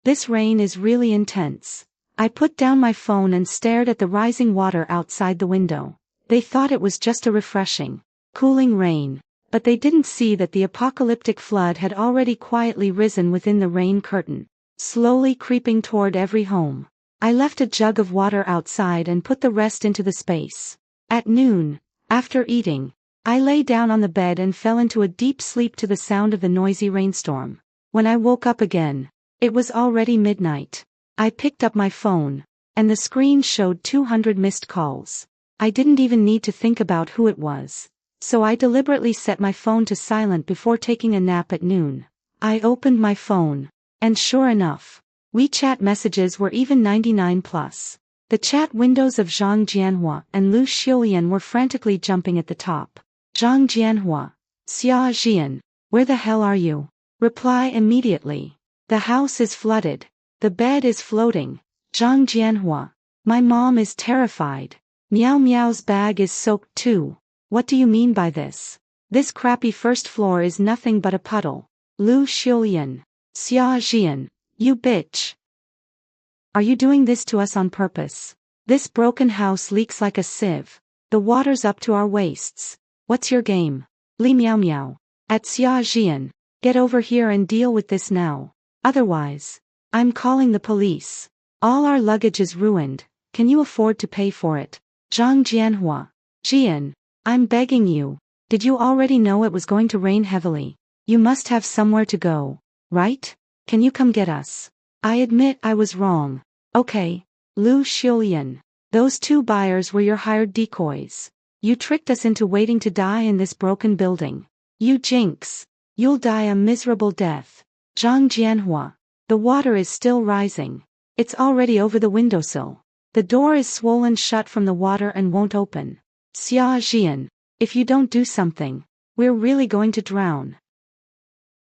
This rain is really intense. I put down my phone and stared at the rising water outside the window. They thought it was just a refreshing, cooling rain, but they didn't see that the apocalyptic flood had already quietly risen within the rain curtain, slowly creeping toward every home. I left a jug of water outside and put the rest into the space. At noon, after eating, I lay down on the bed and fell into a deep sleep to the sound of the noisy rainstorm. When I woke up again, it was already midnight. I picked up my phone, and the screen showed 200 missed calls. I didn't even need to think about who it was, so I deliberately set my phone to silent before taking a nap at noon. I opened my phone, and sure enough, WeChat messages were even 99+. The chat windows of Zhang Jianhua and Lu Xiulian were frantically jumping at the top. Zhang Jianhua, Xia Jian, where the hell are you? Reply immediately. The house is flooded. The bed is floating. Zhang Jianhua, my mom is terrified. Meow Meow's bag is soaked too. What do you mean by this? This crappy first floor is nothing but a puddle. Lu Xiulian, Xia Jian, you bitch. Are you doing this to us on purpose? This broken house leaks like a sieve. The water's up to our waists. What's your game? Li Meow Meow. At Xia Jian, get over here and deal with this now. Otherwise, I'm calling the police. All our luggage is ruined. Can you afford to pay for it? Zhang Jianhua. Jian, I'm begging you. Did you already know it was going to rain heavily? You must have somewhere to go, right? Can you come get us? I admit I was wrong. Okay. Lu Xiulian. Those 2 buyers were your hired decoys. You tricked us into waiting to die in this broken building. You jinx. You'll die a miserable death. Zhang Jianhua. The water is still rising. It's already over the windowsill. The door is swollen shut from the water and won't open. Xia Jian, if you don't do something, we're really going to drown.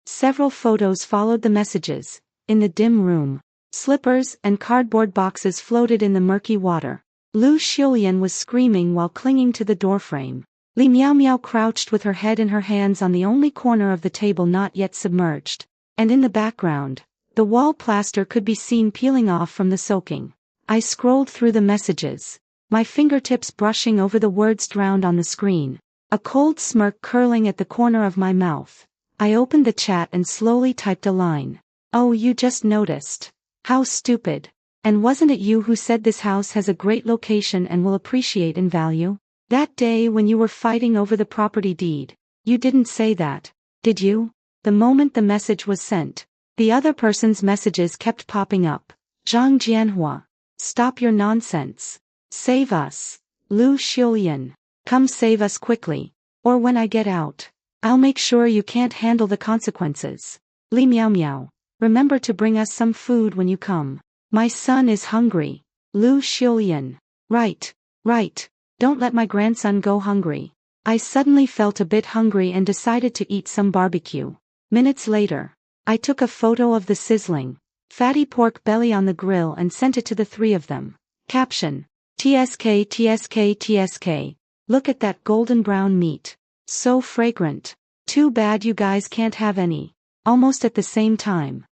Several photos followed the messages. In the dim room, slippers and cardboard boxes floated in the murky water. Lu Xiulian was screaming while clinging to the doorframe. Li Meow Meow crouched with her head in her hands on the only corner of the table not yet submerged. And in the background, the wall plaster could be seen peeling off from the soaking. I scrolled through the messages. my fingertips brushing over the words drowned on the screen, a cold smirk curling at the corner of my mouth. I opened the chat and slowly typed a line. "Oh, you just noticed. How stupid. And wasn't it you who said this house has a great location and will appreciate in value? That day when you were fighting over the property deed, you didn't say that, did you?" The moment the message was sent, the other person's messages kept popping up. Zhang Jianhua. Stop your nonsense. Save us. Lu Xiulian. Come save us quickly. Or when I get out, I'll make sure you can't handle the consequences. Li Miao Miao. Remember to bring us some food when you come. My son is hungry. Lu Xiulian. Right. Don't let my grandson go hungry. I suddenly felt a bit hungry and decided to eat some barbecue. Minutes later, I took a photo of the sizzling, fatty pork belly on the grill and sent it to the three of them. Caption. TSK TSK TSK. Look at that golden brown meat. So fragrant. Too bad you guys can't have any. Almost at the same time,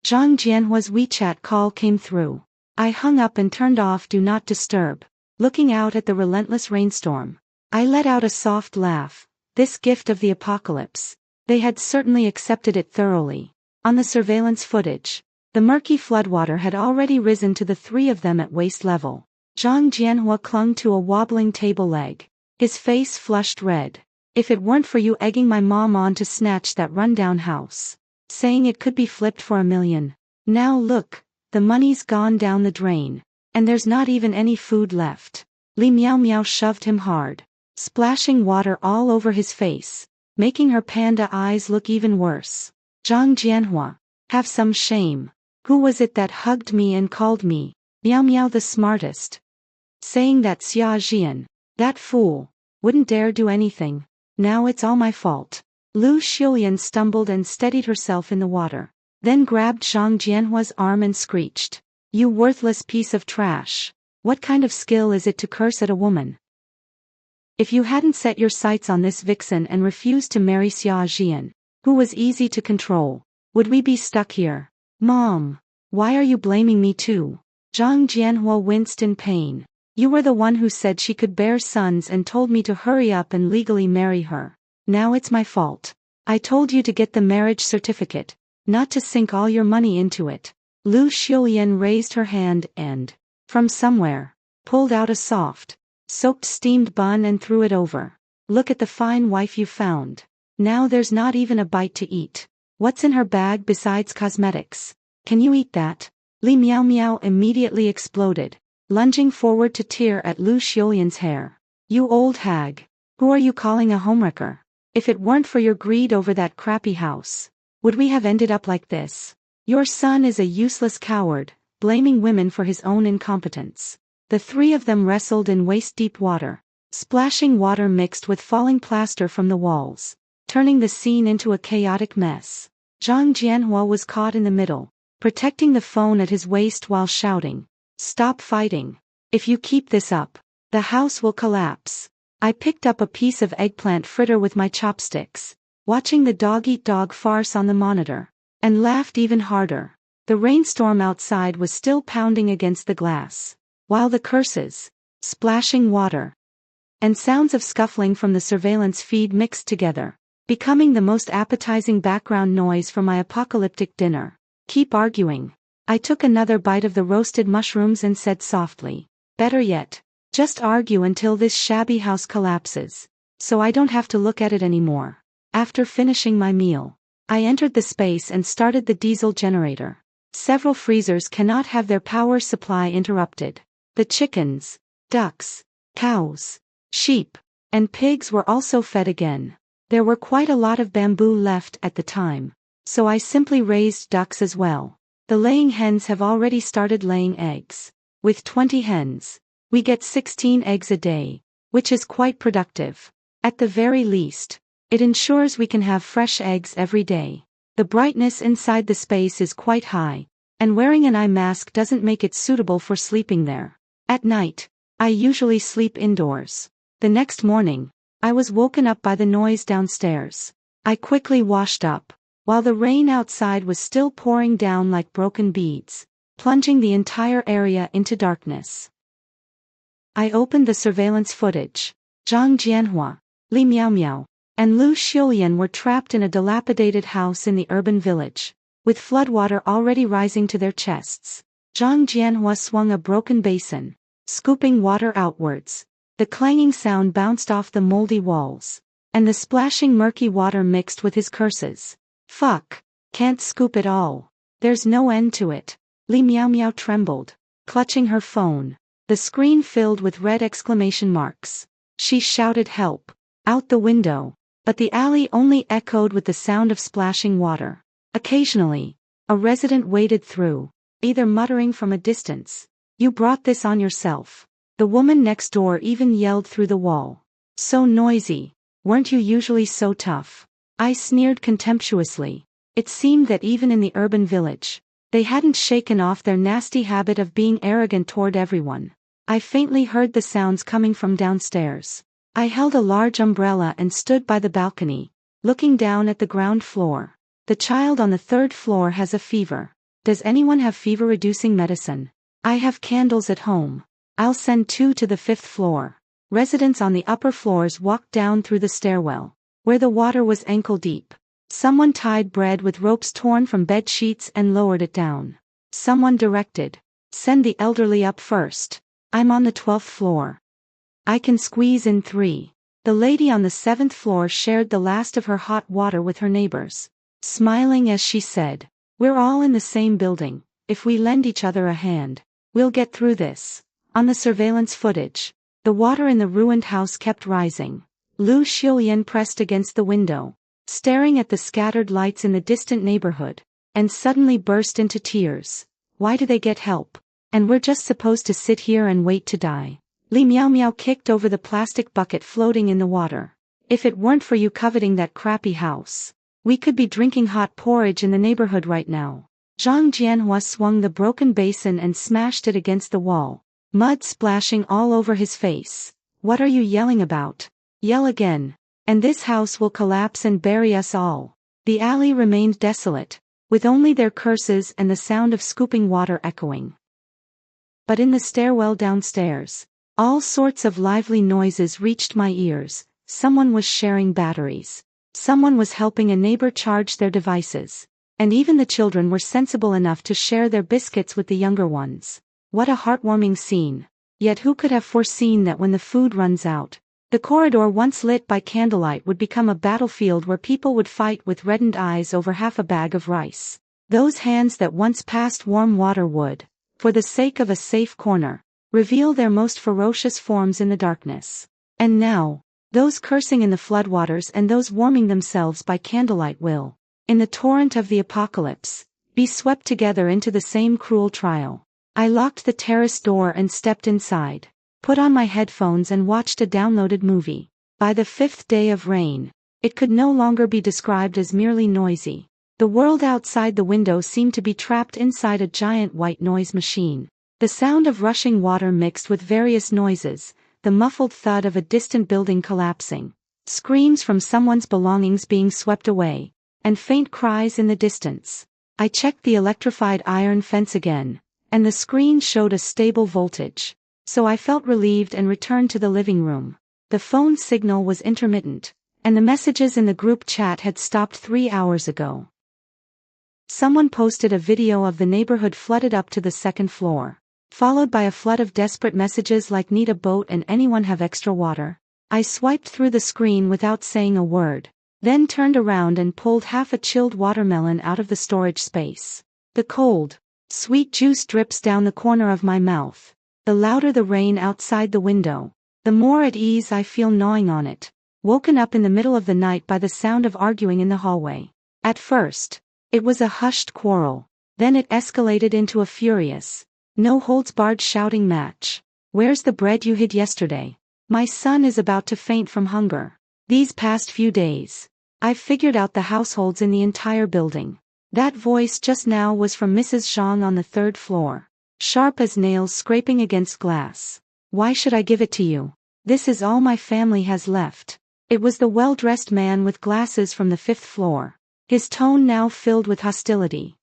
Zhang Jianhua's WeChat call came through. I hung up and turned off Do Not Disturb. Looking out at the relentless rainstorm, I let out a soft laugh. This gift of the apocalypse. They had certainly accepted it thoroughly. On the surveillance footage, the murky floodwater had already risen to the three of them at waist level. Zhang Jianhua clung to a wobbling table leg, his face flushed red. If it weren't for you egging my mom on to snatch that rundown house, saying it could be flipped for $1 million. Now look, the money's gone down the drain, and there's not even any food left. Li Miao Miao shoved him hard, splashing water all over his face, making her panda eyes look even worse. Zhang Jianhua, have some shame. Who was it that hugged me and called me Miao Miao the smartest? Saying that Xia Jian, that fool, wouldn't dare do anything. Now it's all my fault. Lu Xiulian stumbled and steadied herself in the water, then grabbed Zhang Jianhua's arm and screeched. You worthless piece of trash. What kind of skill is it to curse at a woman? If you hadn't set your sights on this vixen and refused to marry Xia Jian, who was easy to control, would we be stuck here? Mom, why are you blaming me too? Zhang Jianhua winced in pain. You were the one who said she could bear sons and told me to hurry up and legally marry her. Now it's my fault. I told you to get the marriage certificate, not to sink all your money into it. Lu Xiulian raised her hand and, from somewhere, pulled out a soft, soaked steamed bun and threw it over. Look at the fine wife you found. Now there's not even a bite to eat. What's in her bag besides cosmetics? Can you eat that? Li Miao Miao immediately exploded, lunging forward to tear at Lu Xiulian's hair. You old hag. Who are you calling a homewrecker? If it weren't for your greed over that crappy house, would we have ended up like this? Your son is a useless coward, blaming women for his own incompetence. The three of them wrestled in waist-deep water, splashing water mixed with falling plaster from the walls, turning the scene into a chaotic mess. Zhang Jianhua was caught in the middle, protecting the phone at his waist while shouting, Stop fighting. If you keep this up, the house will collapse. I picked up a piece of eggplant fritter with my chopsticks, watching the dog-eat-dog farce on the monitor, and laughed even harder. The rainstorm outside was still pounding against the glass, while the curses, splashing water, and sounds of scuffling from the surveillance feed mixed together, becoming the most appetizing background noise for my apocalyptic dinner. Keep arguing. I took another bite of the roasted mushrooms and said softly, better yet, just argue until this shabby house collapses, so I don't have to look at it anymore. After finishing my meal, I entered the space and started the diesel generator. Several freezers cannot have their power supply interrupted. The chickens, ducks, cows, sheep, and pigs were also fed again. There were quite a lot of bamboo left at the time, so I simply raised ducks as well. The laying hens have already started laying eggs. With 20 hens, we get 16 eggs a day, which is quite productive. At the very least, it ensures we can have fresh eggs every day. The brightness inside the space is quite high, and wearing an eye mask doesn't make it suitable for sleeping there. At night, I usually sleep indoors. The next morning, I was woken up by the noise downstairs. I quickly washed up, while the rain outside was still pouring down like broken beads, plunging the entire area into darkness. I opened the surveillance footage. Zhang Jianhua, Li Miaomiao, and Lu Xiulian were trapped in a dilapidated house in the urban village, with floodwater already rising to their chests. Zhang Jianhua swung a broken basin, scooping water outwards. The clanging sound bounced off the moldy walls, and the splashing murky water mixed with his curses. Fuck, can't scoop it all. There's no end to it. Li Miaomiao trembled, clutching her phone. The screen filled with red exclamation marks. She shouted help out the window, but the alley only echoed with the sound of splashing water. Occasionally, a resident waded through, either muttering from a distance, "You brought this on yourself." The woman next door even yelled through the wall, "So noisy, weren't you usually so tough?" I sneered contemptuously. It seemed that even in the urban village, they hadn't shaken off their nasty habit of being arrogant toward everyone. I faintly heard the sounds coming from downstairs. I held a large umbrella and stood by the balcony, looking down at the ground floor. The child on the third floor has a fever. Does anyone have fever-reducing medicine? I have candles at home. I'll send 2 to the 5th floor. Residents on the upper floors walked down through the stairwell, where the water was ankle-deep. Someone tied bread with ropes torn from bed sheets and lowered it down. Someone directed, "Send the elderly up first. I'm on the 12th floor. I can squeeze in 3. The lady on the 7th floor shared the last of her hot water with her neighbors, smiling as she said, "We're all in the same building. If we lend each other a hand, we'll get through this." On the surveillance footage, the water in the ruined house kept rising. Lu Xiulian pressed against the window, staring at the scattered lights in the distant neighborhood, and suddenly burst into tears. "Why do they get help? And we're just supposed to sit here and wait to die." Li Miaomiao kicked over the plastic bucket floating in the water. "If it weren't for you coveting that crappy house, we could be drinking hot porridge in the neighborhood right now." Zhang Jianhua swung the broken basin and smashed it against the wall, mud splashing all over his face. "What are you yelling about? Yell again, and this house will collapse and bury us all." The alley remained desolate, with only their curses and the sound of scooping water echoing. But in the stairwell downstairs, all sorts of lively noises reached my ears. Someone was sharing batteries. Someone was helping a neighbor charge their devices. And even the children were sensible enough to share their biscuits with the younger ones. What a heartwarming scene. Yet who could have foreseen that when the food runs out, the corridor once lit by candlelight would become a battlefield where people would fight with reddened eyes over half a bag of rice. Those hands that once passed warm water would, for the sake of a safe corner, reveal their most ferocious forms in the darkness. And now, those cursing in the floodwaters and those warming themselves by candlelight will, in the torrent of the apocalypse, be swept together into the same cruel trial. I locked the terrace door and stepped inside, put on my headphones and watched a downloaded movie. By the 5th day of rain, it could no longer be described as merely noisy. The world outside the window seemed to be trapped inside a giant white noise machine. The sound of rushing water mixed with various noises, the muffled thud of a distant building collapsing, screams from someone's belongings being swept away, and faint cries in the distance. I checked the electrified iron fence again, and the screen showed a stable voltage. So I felt relieved and returned to the living room. The phone signal was intermittent, and the messages in the group chat had stopped 3 hours ago. Someone posted a video of the neighborhood flooded up to the 2nd floor, followed by a flood of desperate messages like "Need a boat and anyone have extra water?" I swiped through the screen without saying a word, then turned around and pulled half a chilled watermelon out of the storage space. The cold, sweet juice drips down the corner of my mouth. The louder the rain outside the window, the more at ease I feel gnawing on it, woken up in the middle of the night by the sound of arguing in the hallway. At first, it was a hushed quarrel, then it escalated into a furious, no-holds-barred shouting match. "Where's the bread you hid yesterday? My son is about to faint from hunger. These past few days, I've figured out the households in the entire building." That voice just now was from Mrs. Zhang on the 3rd floor. Sharp as nails scraping against glass. "Why should I give it to you? This is all my family has left." It was the well-dressed man with glasses from the 5th floor, his tone now filled with hostility.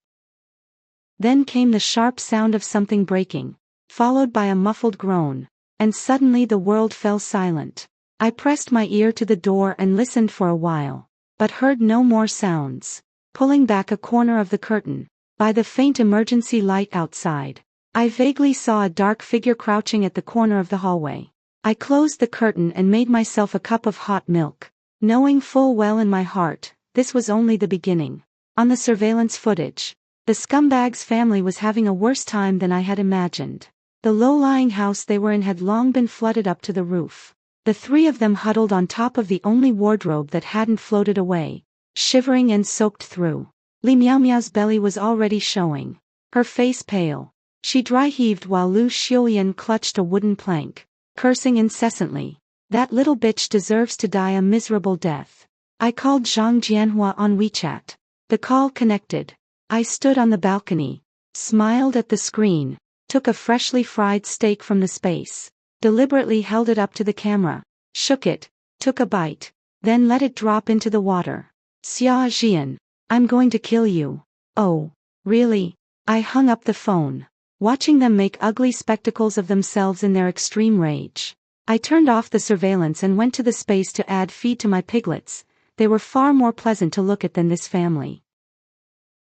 Then came the sharp sound of something breaking, followed by a muffled groan, and suddenly the world fell silent. I pressed my ear to the door and listened for a while, but heard no more sounds. Pulling back a corner of the curtain, by the faint emergency light outside, I vaguely saw a dark figure crouching at the corner of the hallway. I closed the curtain and made myself a cup of hot milk, knowing full well in my heart, this was only the beginning. On the surveillance footage, the scumbag's family was having a worse time than I had imagined. The low-lying house they were in had long been flooded up to the roof. The three of them huddled on top of the only wardrobe that hadn't floated away, shivering and soaked through. Li Miao Miao's belly was already showing, her face pale. She dry-heaved while Lu Xiuyan clutched a wooden plank, cursing incessantly. That little bitch deserves to die a miserable death. I called Zhang Jianhua on WeChat. The call connected. I stood on the balcony, smiled at the screen, took a freshly fried steak from the space, deliberately held it up to the camera, shook it, took a bite, then let it drop into the water. Xia Jian, I'm going to kill you. Oh, really? I hung up the phone, watching them make ugly spectacles of themselves in their extreme rage. I turned off the surveillance and went to the space to add feed to my piglets. They were far more pleasant to look at than this family.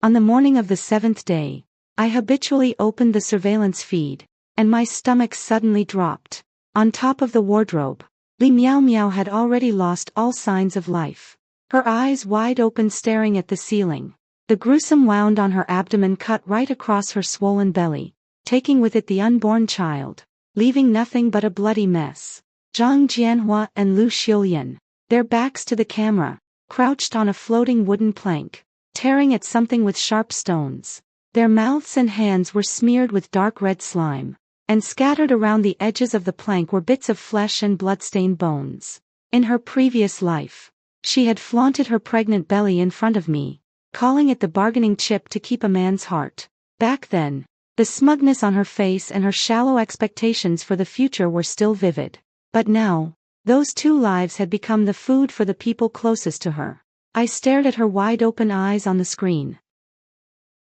On the morning of the 7th day, I habitually opened the surveillance feed, and my stomach suddenly dropped. On top of the wardrobe, Li Miao Miao had already lost all signs of life. Her eyes wide open staring at the ceiling. The gruesome wound on her abdomen cut right across her swollen belly, taking with it the unborn child, leaving nothing but a bloody mess. Zhang Jianhua and Lu Xiuyan, their backs to the camera, crouched on a floating wooden plank, tearing at something with sharp stones. Their mouths and hands were smeared with dark red slime, and scattered around the edges of the plank were bits of flesh and blood-stained bones. In her previous life, she had flaunted her pregnant belly in front of me, calling it the bargaining chip to keep a man's heart. Back then, the smugness on her face and her shallow expectations for the future were still vivid. But now, those two lives had become the food for the people closest to her. I stared at her wide-open eyes on the screen.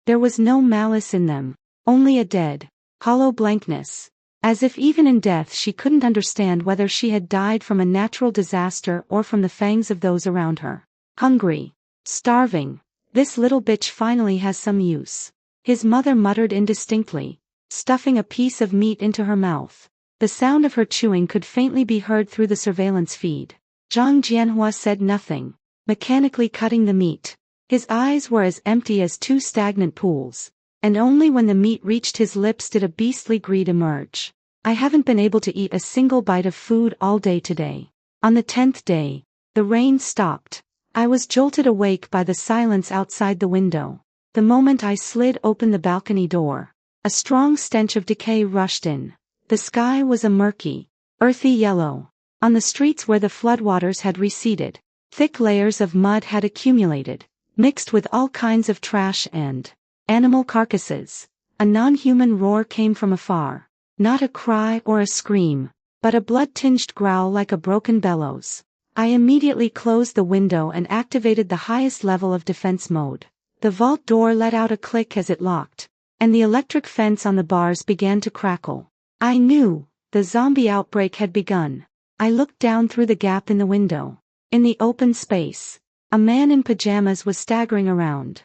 There was no malice in them, only a dead, hollow blankness, as if even in death she couldn't understand whether she had died from a natural disaster or from the fangs of those around her. Hungry, starving, this little bitch finally has some use. His mother muttered indistinctly, stuffing a piece of meat into her mouth. The sound of her chewing could faintly be heard through the surveillance feed. Zhang Jianhua said nothing, mechanically cutting the meat. His eyes were as empty as two stagnant pools, and only when the meat reached his lips did a beastly greed emerge. I haven't been able to eat a single bite of food all day today. On the 10th day, the rain stopped. I was jolted awake by the silence outside the window. The moment I slid open the balcony door, a strong stench of decay rushed in. The sky was a murky, earthy yellow. On the streets where the floodwaters had receded, thick layers of mud had accumulated, mixed with all kinds of trash and animal carcasses. A non-human roar came from afar. Not a cry or a scream, but a blood-tinged growl like a broken bellows. I immediately closed the window and activated the highest level of defense mode. The vault door let out a click as it locked, and the electric fence on the bars began to crackle. I knew the zombie outbreak had begun. I looked down through the gap in the window. In the open space, a man in pajamas was staggering around.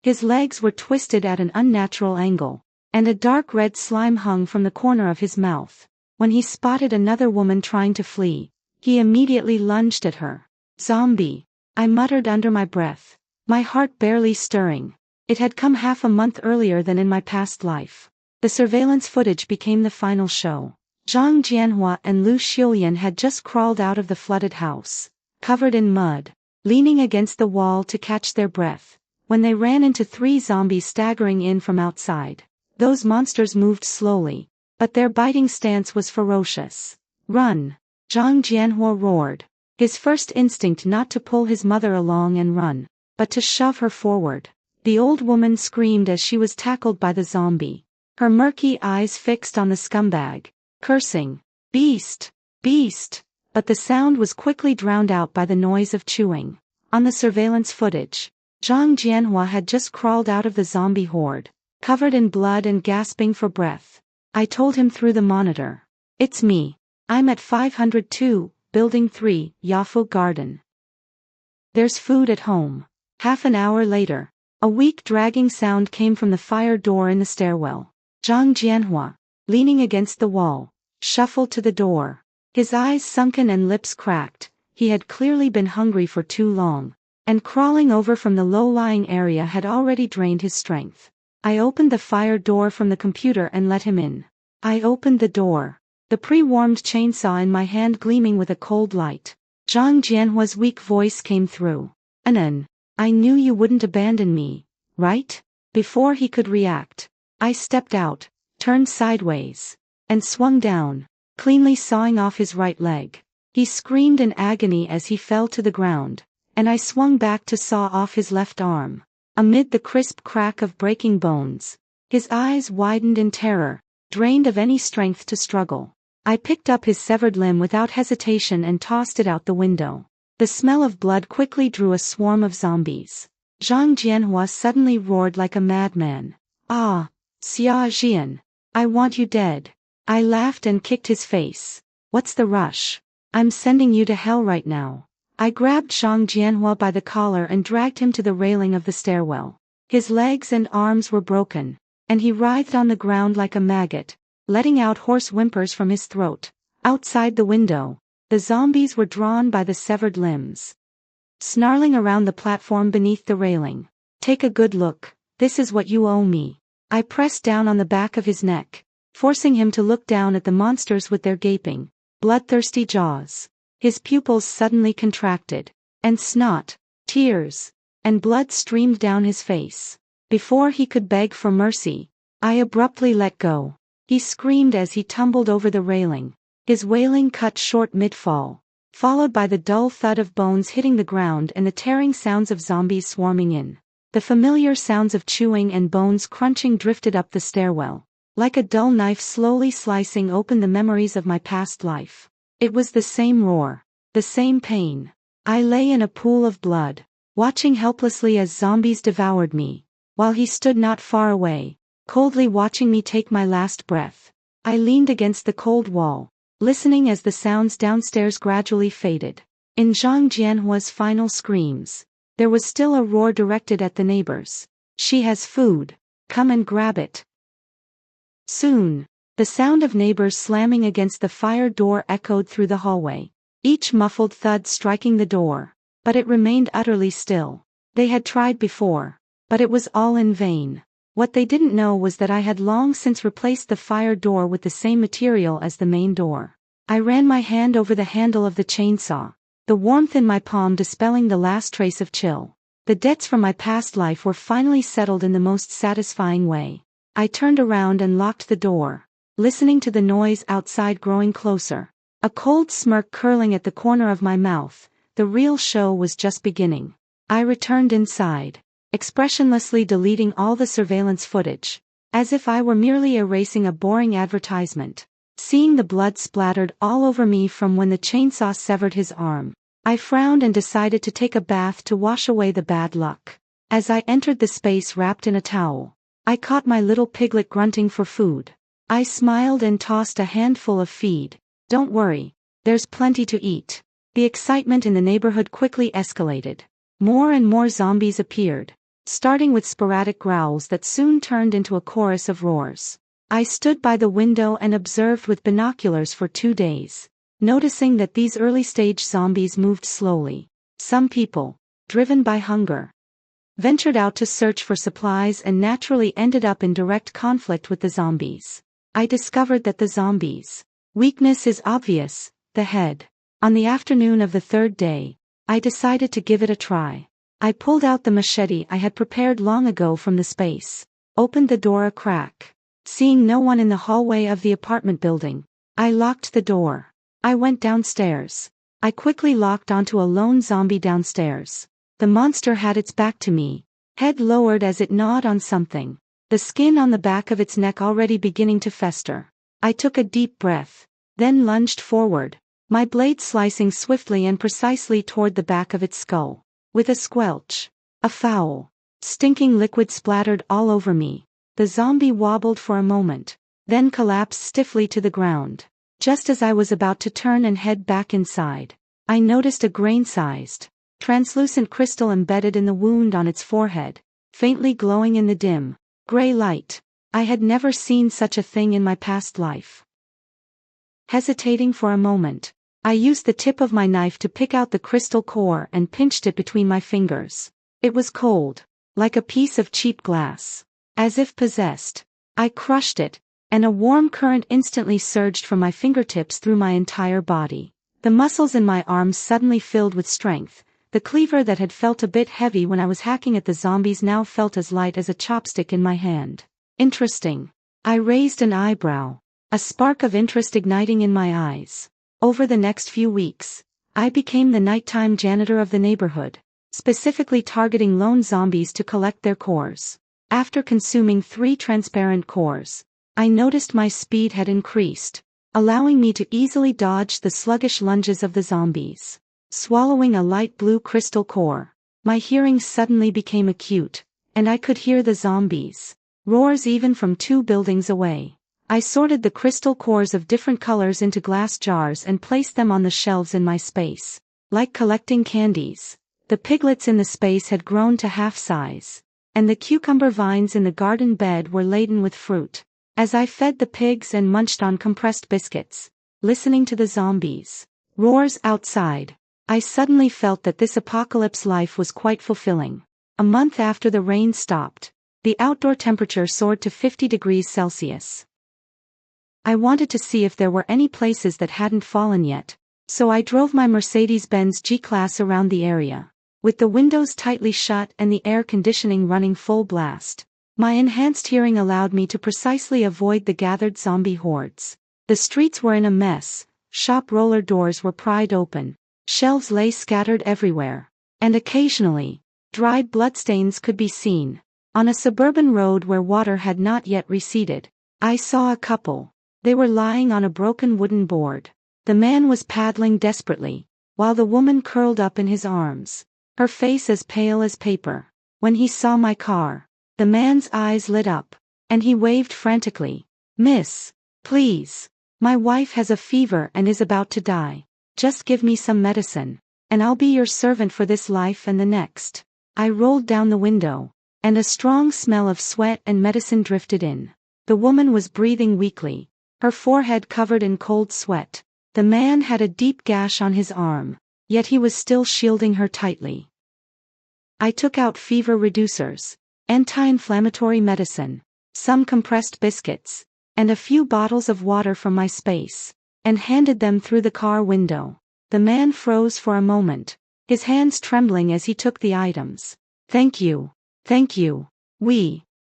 His legs were twisted at an unnatural angle, and a dark red slime hung from the corner of his mouth. When he spotted another woman trying to flee, he immediately lunged at her. Zombie, I muttered under my breath, my heart barely stirring. It had come half a month earlier than in my past life. The surveillance footage became the final show. Zhang Jianhua and Lu Xiuyan had just crawled out of the flooded house, covered in mud, leaning against the wall to catch their breath, when they ran into three zombies staggering in from outside. Those monsters moved slowly, but their biting stance was ferocious. Run! Zhang Jianhua roared, his first instinct not to pull his mother along and run, but to shove her forward. The old woman screamed as she was tackled by the zombie, her murky eyes fixed on the scumbag, cursing, "Beast! Beast!" But the sound was quickly drowned out by the noise of chewing. On the surveillance footage, Zhang Jianhua had just crawled out of the zombie horde, covered in blood and gasping for breath. I told him through the monitor, It's me. I'm at 502, Building 3, Yafu Garden. There's food at home. Half an hour later, a weak dragging sound came from the fire door in the stairwell. Zhang Jianhua, leaning against the wall, shuffled to the door. His eyes sunken and lips cracked. He had clearly been hungry for too long, and crawling over from the low-lying area had already drained his strength. I opened the fire door from the computer and let him in. I opened the door, the pre-warmed chainsaw in my hand gleaming with a cold light. Zhang Jianhua's weak voice came through. Anan, I knew you wouldn't abandon me, right? Before he could react, I stepped out, turned sideways, and swung down, cleanly sawing off his right leg. He screamed in agony as he fell to the ground, and I swung back to saw off his left arm. Amid the crisp crack of breaking bones, his eyes widened in terror, drained of any strength to struggle. I picked up his severed limb without hesitation and tossed it out the window. The smell of blood quickly drew a swarm of zombies. Zhang Jianhua suddenly roared like a madman. Ah, Xia Jian, I want you dead. I laughed and kicked his face. What's the rush? I'm sending you to hell right now. I grabbed Zhang Jianhua by the collar and dragged him to the railing of the stairwell. His legs and arms were broken, and he writhed on the ground like a maggot, letting out hoarse whimpers from his throat. Outside the window, the zombies were drawn by the severed limbs, snarling around the platform beneath the railing. Take a good look, this is what you owe me. I pressed down on the back of his neck, forcing him to look down at the monsters with their gaping, bloodthirsty jaws. His pupils suddenly contracted, and snot, tears, and blood streamed down his face. Before he could beg for mercy, I abruptly let go. He screamed as he tumbled over the railing, his wailing cut short mid-fall, followed by the dull thud of bones hitting the ground and the tearing sounds of zombies swarming in. The familiar sounds of chewing and bones crunching drifted up the stairwell, like a dull knife slowly slicing open the memories of my past life. It was the same roar, the same pain. I lay in a pool of blood, watching helplessly as zombies devoured me, while he stood not far away, coldly watching me take my last breath. I leaned against the cold wall, listening as the sounds downstairs gradually faded. In Zhang Jianhua's final screams, there was still a roar directed at the neighbors. She has food, come and grab it. Soon, the sound of neighbors slamming against the fire door echoed through the hallway, each muffled thud striking the door, but it remained utterly still. They had tried before, but it was all in vain. What they didn't know was that I had long since replaced the fire door with the same material as the main door. I ran my hand over the handle of the chainsaw, the warmth in my palm dispelling the last trace of chill. The debts from my past life were finally settled in the most satisfying way. I turned around and locked the door, listening to the noise outside growing closer. A cold smirk curling at the corner of my mouth. The real show was just beginning. I returned inside, expressionlessly deleting all the surveillance footage, as if I were merely erasing a boring advertisement. Seeing the blood splattered all over me from when the chainsaw severed his arm, I frowned and decided to take a bath to wash away the bad luck. As I entered the space wrapped in a towel, I caught my little piglet grunting for food. I smiled and tossed a handful of feed. Don't worry, there's plenty to eat. The excitement in the neighborhood quickly escalated. More and more zombies appeared, starting with sporadic growls that soon turned into a chorus of roars. I stood by the window and observed with binoculars for 2 days, noticing that these early-stage zombies moved slowly. Some people, driven by hunger, ventured out to search for supplies and naturally ended up in direct conflict with the zombies. I discovered that the zombies' weakness is obvious, the head. On the afternoon of the 3rd day, I decided to give it a try. I pulled out the machete I had prepared long ago from the space, opened the door a crack. Seeing no one in the hallway of the apartment building, I locked the door. I went downstairs. I quickly locked onto a lone zombie downstairs. The monster had its back to me, head lowered as it gnawed on something, the skin on the back of its neck already beginning to fester. I took a deep breath, then lunged forward, my blade slicing swiftly and precisely toward the back of its skull. With a squelch, a foul, stinking liquid splattered all over me. The zombie wobbled for a moment, then collapsed stiffly to the ground. Just as I was about to turn and head back inside, I noticed a grain-sized, translucent crystal embedded in the wound on its forehead, faintly glowing in the dim, gray light. I had never seen such a thing in my past life. Hesitating for a moment, I used the tip of my knife to pick out the crystal core and pinched it between my fingers. It was cold, like a piece of cheap glass. As if possessed, I crushed it, and a warm current instantly surged from my fingertips through my entire body. The muscles in my arms suddenly filled with strength. The cleaver that had felt a bit heavy when I was hacking at the zombies now felt as light as a chopstick in my hand. Interesting. I raised an eyebrow, a spark of interest igniting in my eyes. Over the next few weeks, I became the nighttime janitor of the neighborhood, specifically targeting lone zombies to collect their cores. After consuming 3 transparent cores, I noticed my speed had increased, allowing me to easily dodge the sluggish lunges of the zombies. Swallowing a light blue crystal core, my hearing suddenly became acute, and I could hear the zombies' roars even from 2 buildings away. I sorted the crystal cores of different colors into glass jars and placed them on the shelves in my space. Like collecting candies, the piglets in the space had grown to half size, and the cucumber vines in the garden bed were laden with fruit. As I fed the pigs and munched on compressed biscuits, listening to the zombies' roars outside, I suddenly felt that this apocalypse life was quite fulfilling. A month after the rain stopped, the outdoor temperature soared to 50 degrees Celsius. I wanted to see if there were any places that hadn't fallen yet, so I drove my Mercedes-Benz G-Class around the area, with the windows tightly shut and the air conditioning running full blast. My enhanced hearing allowed me to precisely avoid the gathered zombie hordes. The streets were in a mess, shop roller doors were pried open, shelves lay scattered everywhere, and occasionally, dried bloodstains could be seen. On a suburban road where water had not yet receded, I saw a couple. They were lying on a broken wooden board. The man was paddling desperately, while the woman curled up in his arms, her face as pale as paper. When he saw my car, the man's eyes lit up, and he waved frantically. "Miss, please. My wife has a fever and is about to die. Just give me some medicine, and I'll be your servant for this life and the next." I rolled down the window, and a strong smell of sweat and medicine drifted in. The woman was breathing weakly, her forehead covered in cold sweat. The man had a deep gash on his arm, yet he was still shielding her tightly. I took out fever reducers, anti-inflammatory medicine, some compressed biscuits, and a few bottles of water from my space, and handed them through the car window. The man froze for a moment, his hands trembling as he took the items. Thank you.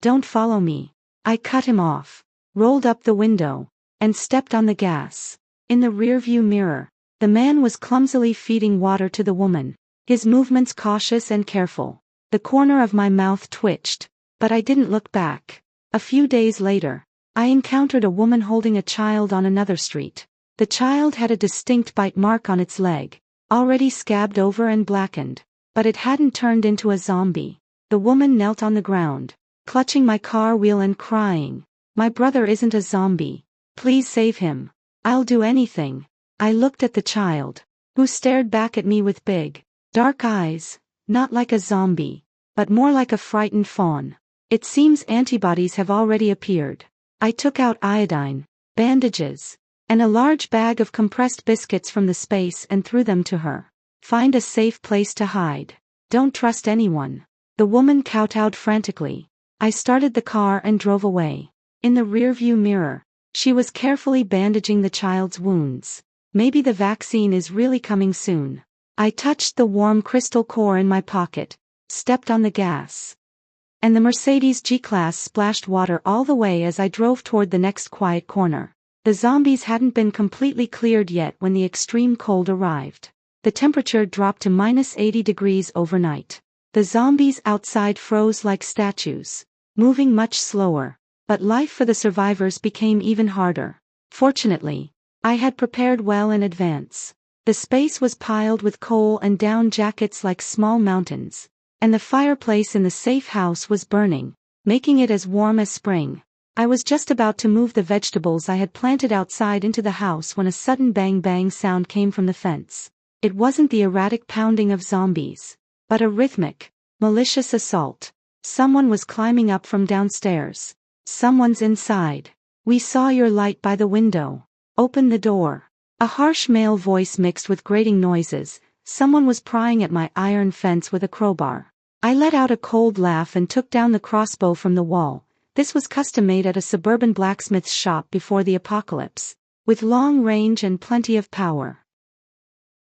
Don't follow me." I cut him off, rolled up the window, and stepped on the gas. In the rearview mirror, the man was clumsily feeding water to the woman, his movements cautious and careful. The corner of my mouth twitched, but I didn't look back. A few days later, I encountered a woman holding a child on another street. The child had a distinct bite mark on its leg, already scabbed over and blackened, but it hadn't turned into a zombie. The woman knelt on the ground, clutching my car wheel and crying, "My brother isn't a zombie. Please save him. I'll do anything." I looked at the child, who stared back at me with big, dark eyes, not like a zombie, but more like a frightened fawn. "It seems antibodies have already appeared." I took out iodine, bandages, and a large bag of compressed biscuits from the space and threw them to her. "Find a safe place to hide. Don't trust anyone." The woman kowtowed frantically. I started the car and drove away. In the rearview mirror, she was carefully bandaging the child's wounds. Maybe the vaccine is really coming soon. I touched the warm crystal core in my pocket, stepped on the gas, and the Mercedes G-Class splashed water all the way as I drove toward the next quiet corner. The zombies hadn't been completely cleared yet when the extreme cold arrived. The temperature dropped to -80 degrees overnight. The zombies outside froze like statues, moving much slower, but life for the survivors became even harder. Fortunately, I had prepared well in advance. The space was piled with coal and down jackets like small mountains, and the fireplace in the safe house was burning, making it as warm as spring. I was just about to move the vegetables I had planted outside into the house when a sudden bang-bang sound came from the fence. It wasn't the erratic pounding of zombies, but a rhythmic, malicious assault. Someone was climbing up from downstairs. Someone's inside. We saw your light by the window. Open the door. A harsh male voice mixed with grating noises. Someone was prying at my iron fence with a crowbar. I let out a cold laugh and took down the crossbow from the wall. This was custom-made at a suburban blacksmith's shop before the apocalypse, with long range and plenty of power.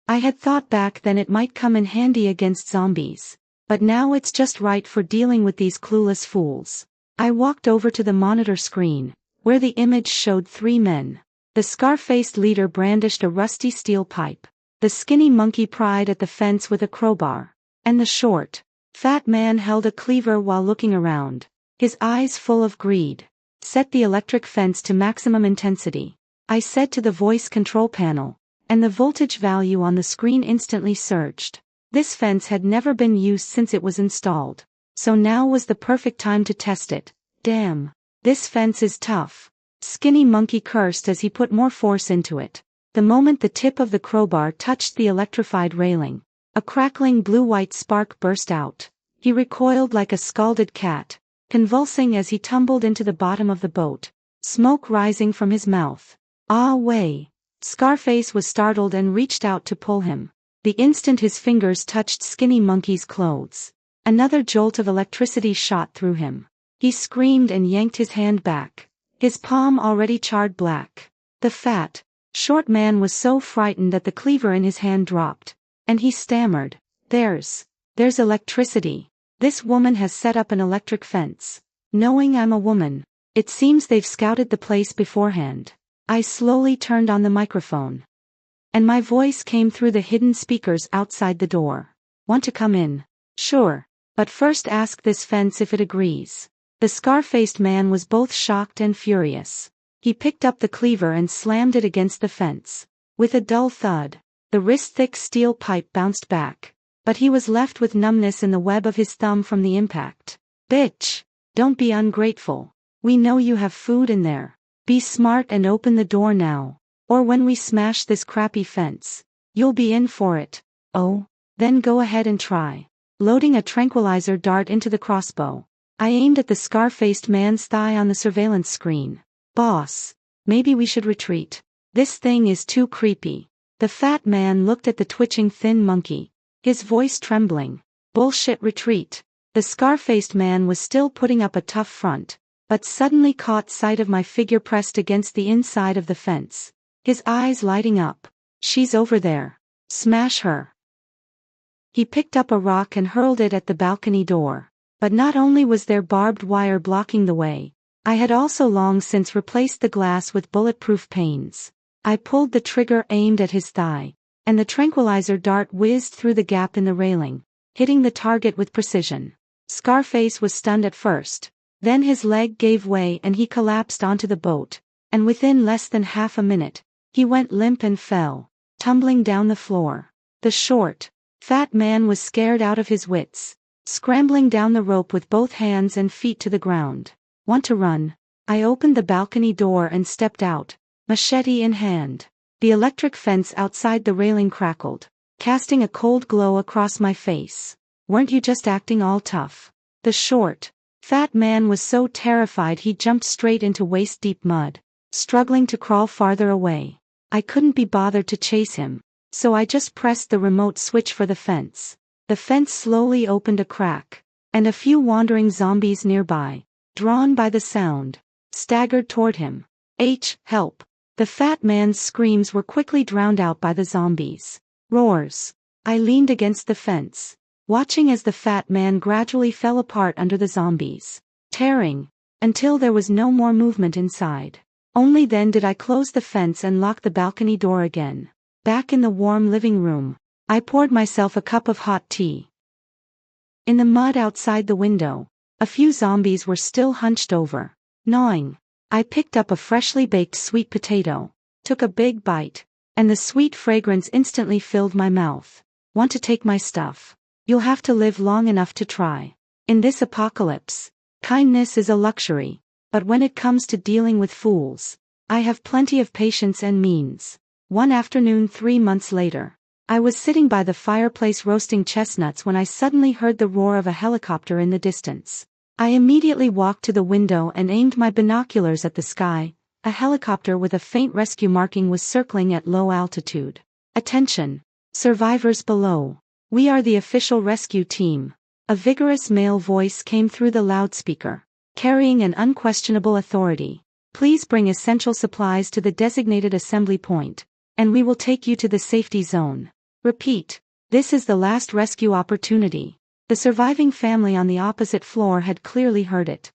I had thought back then it might come in handy against zombies, but now it's just right for dealing with these clueless fools. I walked over to the monitor screen, where the image showed 3 men. The scar-faced leader brandished a rusty steel pipe. The skinny monkey pried at the fence with a crowbar. And the short, fat man held a cleaver while looking around, his eyes full of greed. Set the electric fence to maximum intensity, I said to the voice control panel, and the voltage value on the screen instantly surged. This fence had never been used since it was installed, so now was the perfect time to test it. Damn, this fence is tough. Skinny monkey cursed as he put more force into it. The moment the tip of the crowbar touched the electrified railing, a crackling blue-white spark burst out. He recoiled like a scalded cat, convulsing as he tumbled into the bottom of the boat, smoke rising from his mouth. Ah way! Scarface was startled and reached out to pull him. The instant his fingers touched Skinny Monkey's clothes, another jolt of electricity shot through him. He screamed and yanked his hand back, his palm already charred black. The fat, short man was so frightened that the cleaver in his hand dropped, and he stammered, There's electricity. This woman has set up an electric fence. Knowing I'm a woman, it seems they've scouted the place beforehand. I slowly turned on the microphone, and my voice came through the hidden speakers outside the door. Want to come in? Sure, but first ask this fence if it agrees. The scar-faced man was both shocked and furious. He picked up the cleaver and slammed it against the fence. With a dull thud, the wrist-thick steel pipe bounced back, but he was left with numbness in the web of his thumb from the impact. Bitch! Don't be ungrateful. We know you have food in there. Be smart and open the door now, or when we smash this crappy fence, you'll be in for it. Oh, then go ahead and try. Loading a tranquilizer dart into the crossbow, I aimed at the scar-faced man's thigh on the surveillance screen. Boss, maybe we should retreat. This thing is too creepy. The fat man looked at the twitching thin monkey, his voice trembling. Bullshit, retreat. The scar-faced man was still putting up a tough front, but suddenly caught sight of my figure pressed against the inside of the fence, his eyes lighting up. She's over there. Smash her. He picked up a rock and hurled it at the balcony door. But not only was there barbed wire blocking the way, I had also long since replaced the glass with bulletproof panes. I pulled the trigger aimed at his thigh, and the tranquilizer dart whizzed through the gap in the railing, hitting the target with precision. Scarface was stunned at first, then his leg gave way and he collapsed onto the boat, and within less than half a minute, he went limp and fell, tumbling down the floor. The short, fat man was scared out of his wits, scrambling down the rope with both hands and feet to the ground. Want to run? I opened the balcony door and stepped out, machete in hand. The electric fence outside the railing crackled, casting a cold glow across my face. Weren't you just acting all tough? The short, fat man was so terrified he jumped straight into waist-deep mud, struggling to crawl farther away. I couldn't be bothered to chase him, so I just pressed the remote switch for the fence. The fence slowly opened a crack, and a few wandering zombies nearby, drawn by the sound, staggered toward him. Help! The fat man's screams were quickly drowned out by the zombies' roars. I leaned against the fence, watching as the fat man gradually fell apart under the zombies, tearing, until there was no more movement inside. Only then did I close the fence and lock the balcony door again. Back in the warm living room, I poured myself a cup of hot tea. In the mud outside the window, a few zombies were still hunched over, gnawing. I picked up a freshly baked sweet potato, took a big bite, and the sweet fragrance instantly filled my mouth. Want to take my stuff? You'll have to live long enough to try. In this apocalypse, kindness is a luxury. But when it comes to dealing with fools, I have plenty of patience and means. One afternoon 3 months later, I was sitting by the fireplace roasting chestnuts when I suddenly heard the roar of a helicopter in the distance. I immediately walked to the window and aimed my binoculars at the sky. A helicopter with a faint rescue marking was circling at low altitude. Attention! Survivors below. We are the official rescue team. A vigorous male voice came through the loudspeaker, carrying an unquestionable authority. Please bring essential supplies to the designated assembly point, and we will take you to the safety zone. Repeat. This is the last rescue opportunity. The surviving family on the opposite floor had clearly heard it.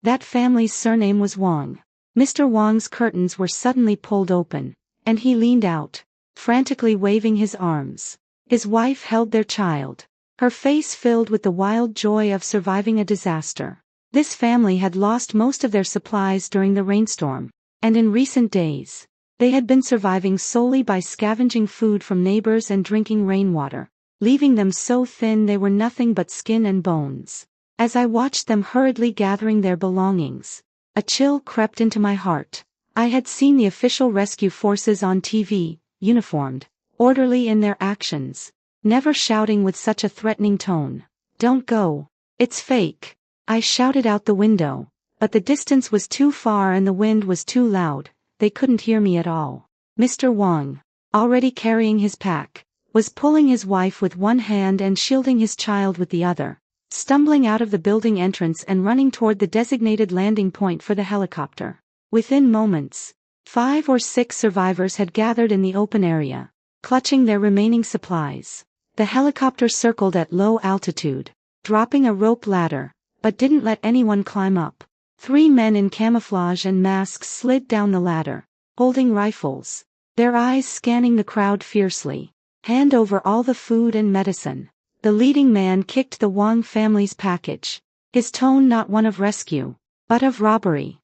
That family's surname was Wang. Mr. Wang's curtains were suddenly pulled open, and he leaned out, frantically waving his arms. His wife held their child, her face filled with the wild joy of surviving a disaster. This family had lost most of their supplies during the rainstorm, and in recent days, they had been surviving solely by scavenging food from neighbors and drinking rainwater, leaving them so thin they were nothing but skin and bones. As I watched them hurriedly gathering their belongings, a chill crept into my heart. I had seen the official rescue forces on TV, uniformed, orderly in their actions, never shouting with such a threatening tone. "Don't go. It's fake." I shouted out the window, but the distance was too far and the wind was too loud. They couldn't hear me at all. Mr. Wang, already carrying his pack, was pulling his wife with one hand and shielding his child with the other, stumbling out of the building entrance and running toward the designated landing point for the helicopter. Within moments, 5 or 6 survivors had gathered in the open area, clutching their remaining supplies. The helicopter circled at low altitude, dropping a rope ladder, but didn't let anyone climb up. 3 men in camouflage and masks slid down the ladder, holding rifles, their eyes scanning the crowd fiercely. "Hand over all the food and medicine." The leading man kicked the Wang family's package, his tone not one of rescue, but of robbery.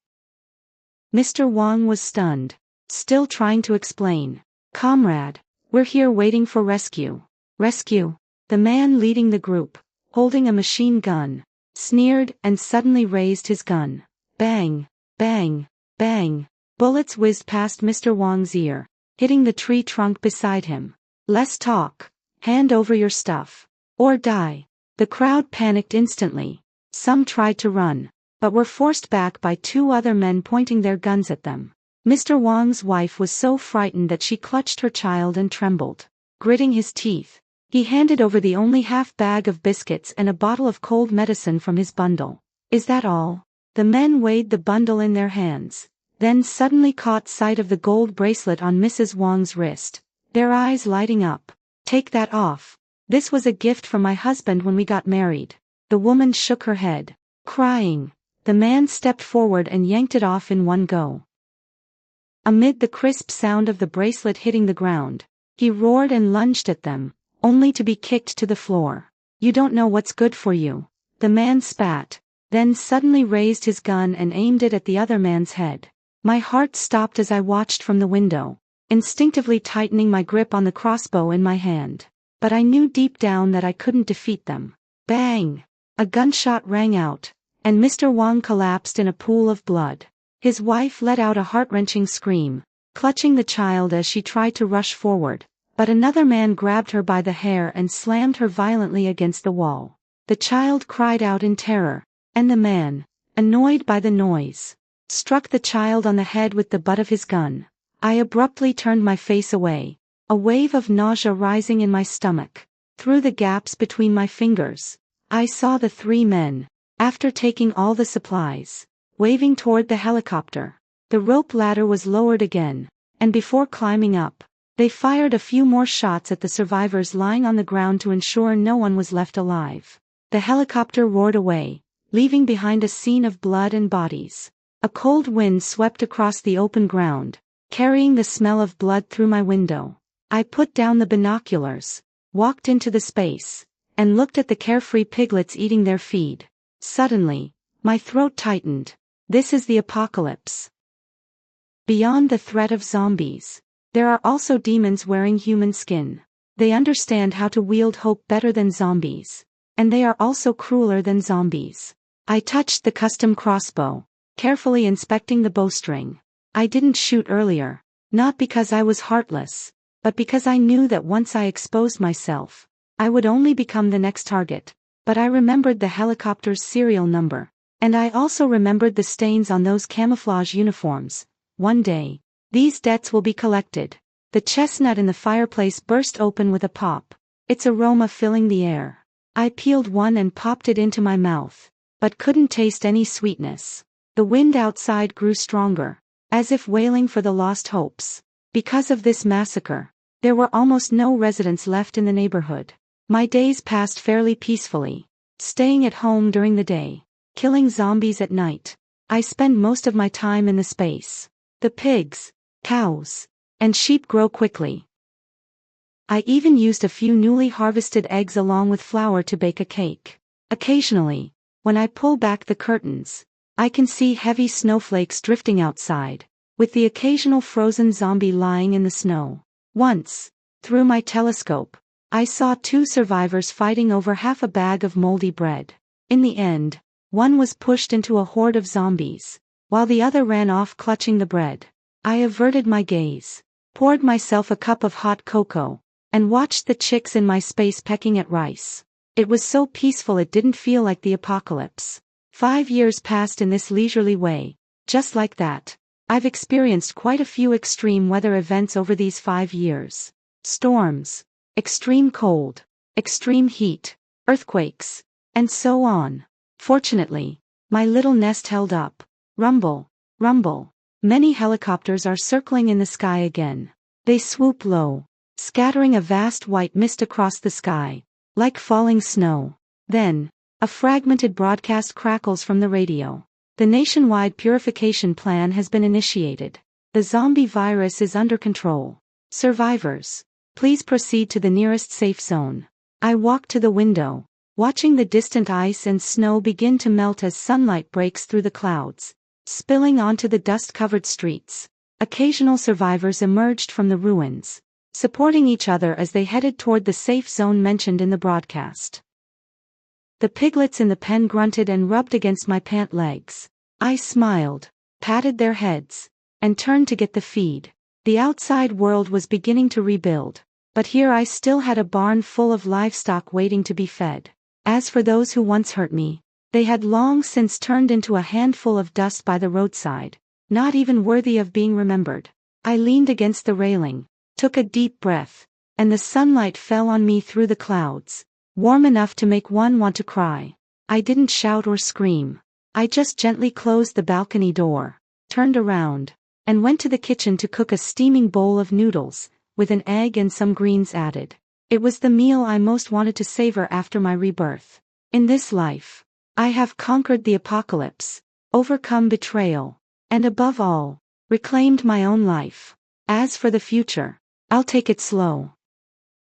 Mr. Wang was stunned, still trying to explain. "Comrade, we're here waiting for rescue." "Rescue?" The man leading the group, holding a machine gun, sneered and suddenly raised his gun. Bang, bang, bang. Bullets whizzed past Mr. Wang's ear, hitting the tree trunk beside him. "Less talk. Hand over your stuff. Or die." The crowd panicked instantly. Some tried to run, but were forced back by 2 other men pointing their guns at them. Mr. Wang's wife was so frightened that she clutched her child and trembled. Gritting his teeth, he handed over the only half bag of biscuits and a bottle of cold medicine from his bundle. "Is that all?" The men weighed the bundle in their hands, then suddenly caught sight of the gold bracelet on Mrs. Wang's wrist, their eyes lighting up. "Take that off. This was a gift from my husband when we got married." The woman shook her head, crying. The man stepped forward and yanked it off in one go. Amid the crisp sound of the bracelet hitting the ground, he roared and lunged at them, only to be kicked to the floor. "You don't know what's good for you." The man spat, then suddenly raised his gun and aimed it at the other man's head. My heart stopped as I watched from the window, instinctively tightening my grip on the crossbow in my hand. But I knew deep down that I couldn't defeat them. Bang! A gunshot rang out, and Mr. Wang collapsed in a pool of blood. His wife let out a heart-wrenching scream, clutching the child as she tried to rush forward, but another man grabbed her by the hair and slammed her violently against the wall. The child cried out in terror, and the man, annoyed by the noise, struck the child on the head with the butt of his gun. I abruptly turned my face away, a wave of nausea rising in my stomach. Through the gaps between my fingers, I saw the 3 men, after taking all the supplies, waving toward the helicopter. The rope ladder was lowered again, and before climbing up, they fired a few more shots at the survivors lying on the ground to ensure no one was left alive. The helicopter roared away, leaving behind a scene of blood and bodies. A cold wind swept across the open ground, carrying the smell of blood through my window. I put down the binoculars, walked into the space, and looked at the carefree piglets eating their feed. Suddenly, my throat tightened. This is the apocalypse. Beyond the threat of zombies, there are also demons wearing human skin. They understand how to wield hope better than zombies, and they are also crueler than zombies. I touched the custom crossbow, carefully inspecting the bowstring. I didn't shoot earlier, not because I was heartless, but because I knew that once I exposed myself, I would only become the next target. But I remembered the helicopter's serial number, and I also remembered the stains on those camouflage uniforms. One day, these debts will be collected. The chestnut in the fireplace burst open with a pop, its aroma filling the air. I peeled one and popped it into my mouth, but couldn't taste any sweetness. The wind outside grew stronger, as if wailing for the lost hopes. Because of this massacre, there were almost no residents left in the neighborhood. My days passed fairly peacefully, staying at home during the day, killing zombies at night. I spend most of my time in the space. The pigs, cows, and sheep grow quickly. I even used a few newly harvested eggs along with flour to bake a cake. Occasionally, when I pull back the curtains, I can see heavy snowflakes drifting outside, with the occasional frozen zombie lying in the snow. Once, through my telescope, I saw two survivors fighting over half a bag of moldy bread. In the end, one was pushed into a horde of zombies, while the other ran off clutching the bread. I averted my gaze, poured myself a cup of hot cocoa, and watched the chicks in my space pecking at rice. It was so peaceful it didn't feel like the apocalypse. 5 years passed in this leisurely way, just like that. I've experienced quite a few extreme weather events over these 5 years. Storms, extreme cold, extreme heat, earthquakes, and so on. Fortunately, my little nest held up. Rumble, rumble. Many helicopters are circling in the sky again. They swoop low, scattering a vast white mist across the sky, like falling snow. Then, a fragmented broadcast crackles from the radio. The nationwide purification plan has been initiated. The zombie virus is under control. Survivors, please proceed to the nearest safe zone. I walk to the window, watching the distant ice and snow begin to melt as sunlight breaks through the clouds, spilling onto the dust-covered streets. Occasional survivors emerged from the ruins, supporting each other as they headed toward the safe zone mentioned in the broadcast. The piglets in the pen grunted and rubbed against my pant legs. I smiled, patted their heads, and turned to get the feed. The outside world was beginning to rebuild, but here I still had a barn full of livestock waiting to be fed. As for those who once hurt me, they had long since turned into a handful of dust by the roadside, not even worthy of being remembered. I leaned against the railing, took a deep breath, and the sunlight fell on me through the clouds, warm enough to make one want to cry. I didn't shout or scream. I just gently closed the balcony door, turned around, and went to the kitchen to cook a steaming bowl of noodles, with an egg and some greens added. It was the meal I most wanted to savor after my rebirth. In this life, I have conquered the apocalypse, overcome betrayal, and above all, reclaimed my own life. As for the future, I'll take it slow.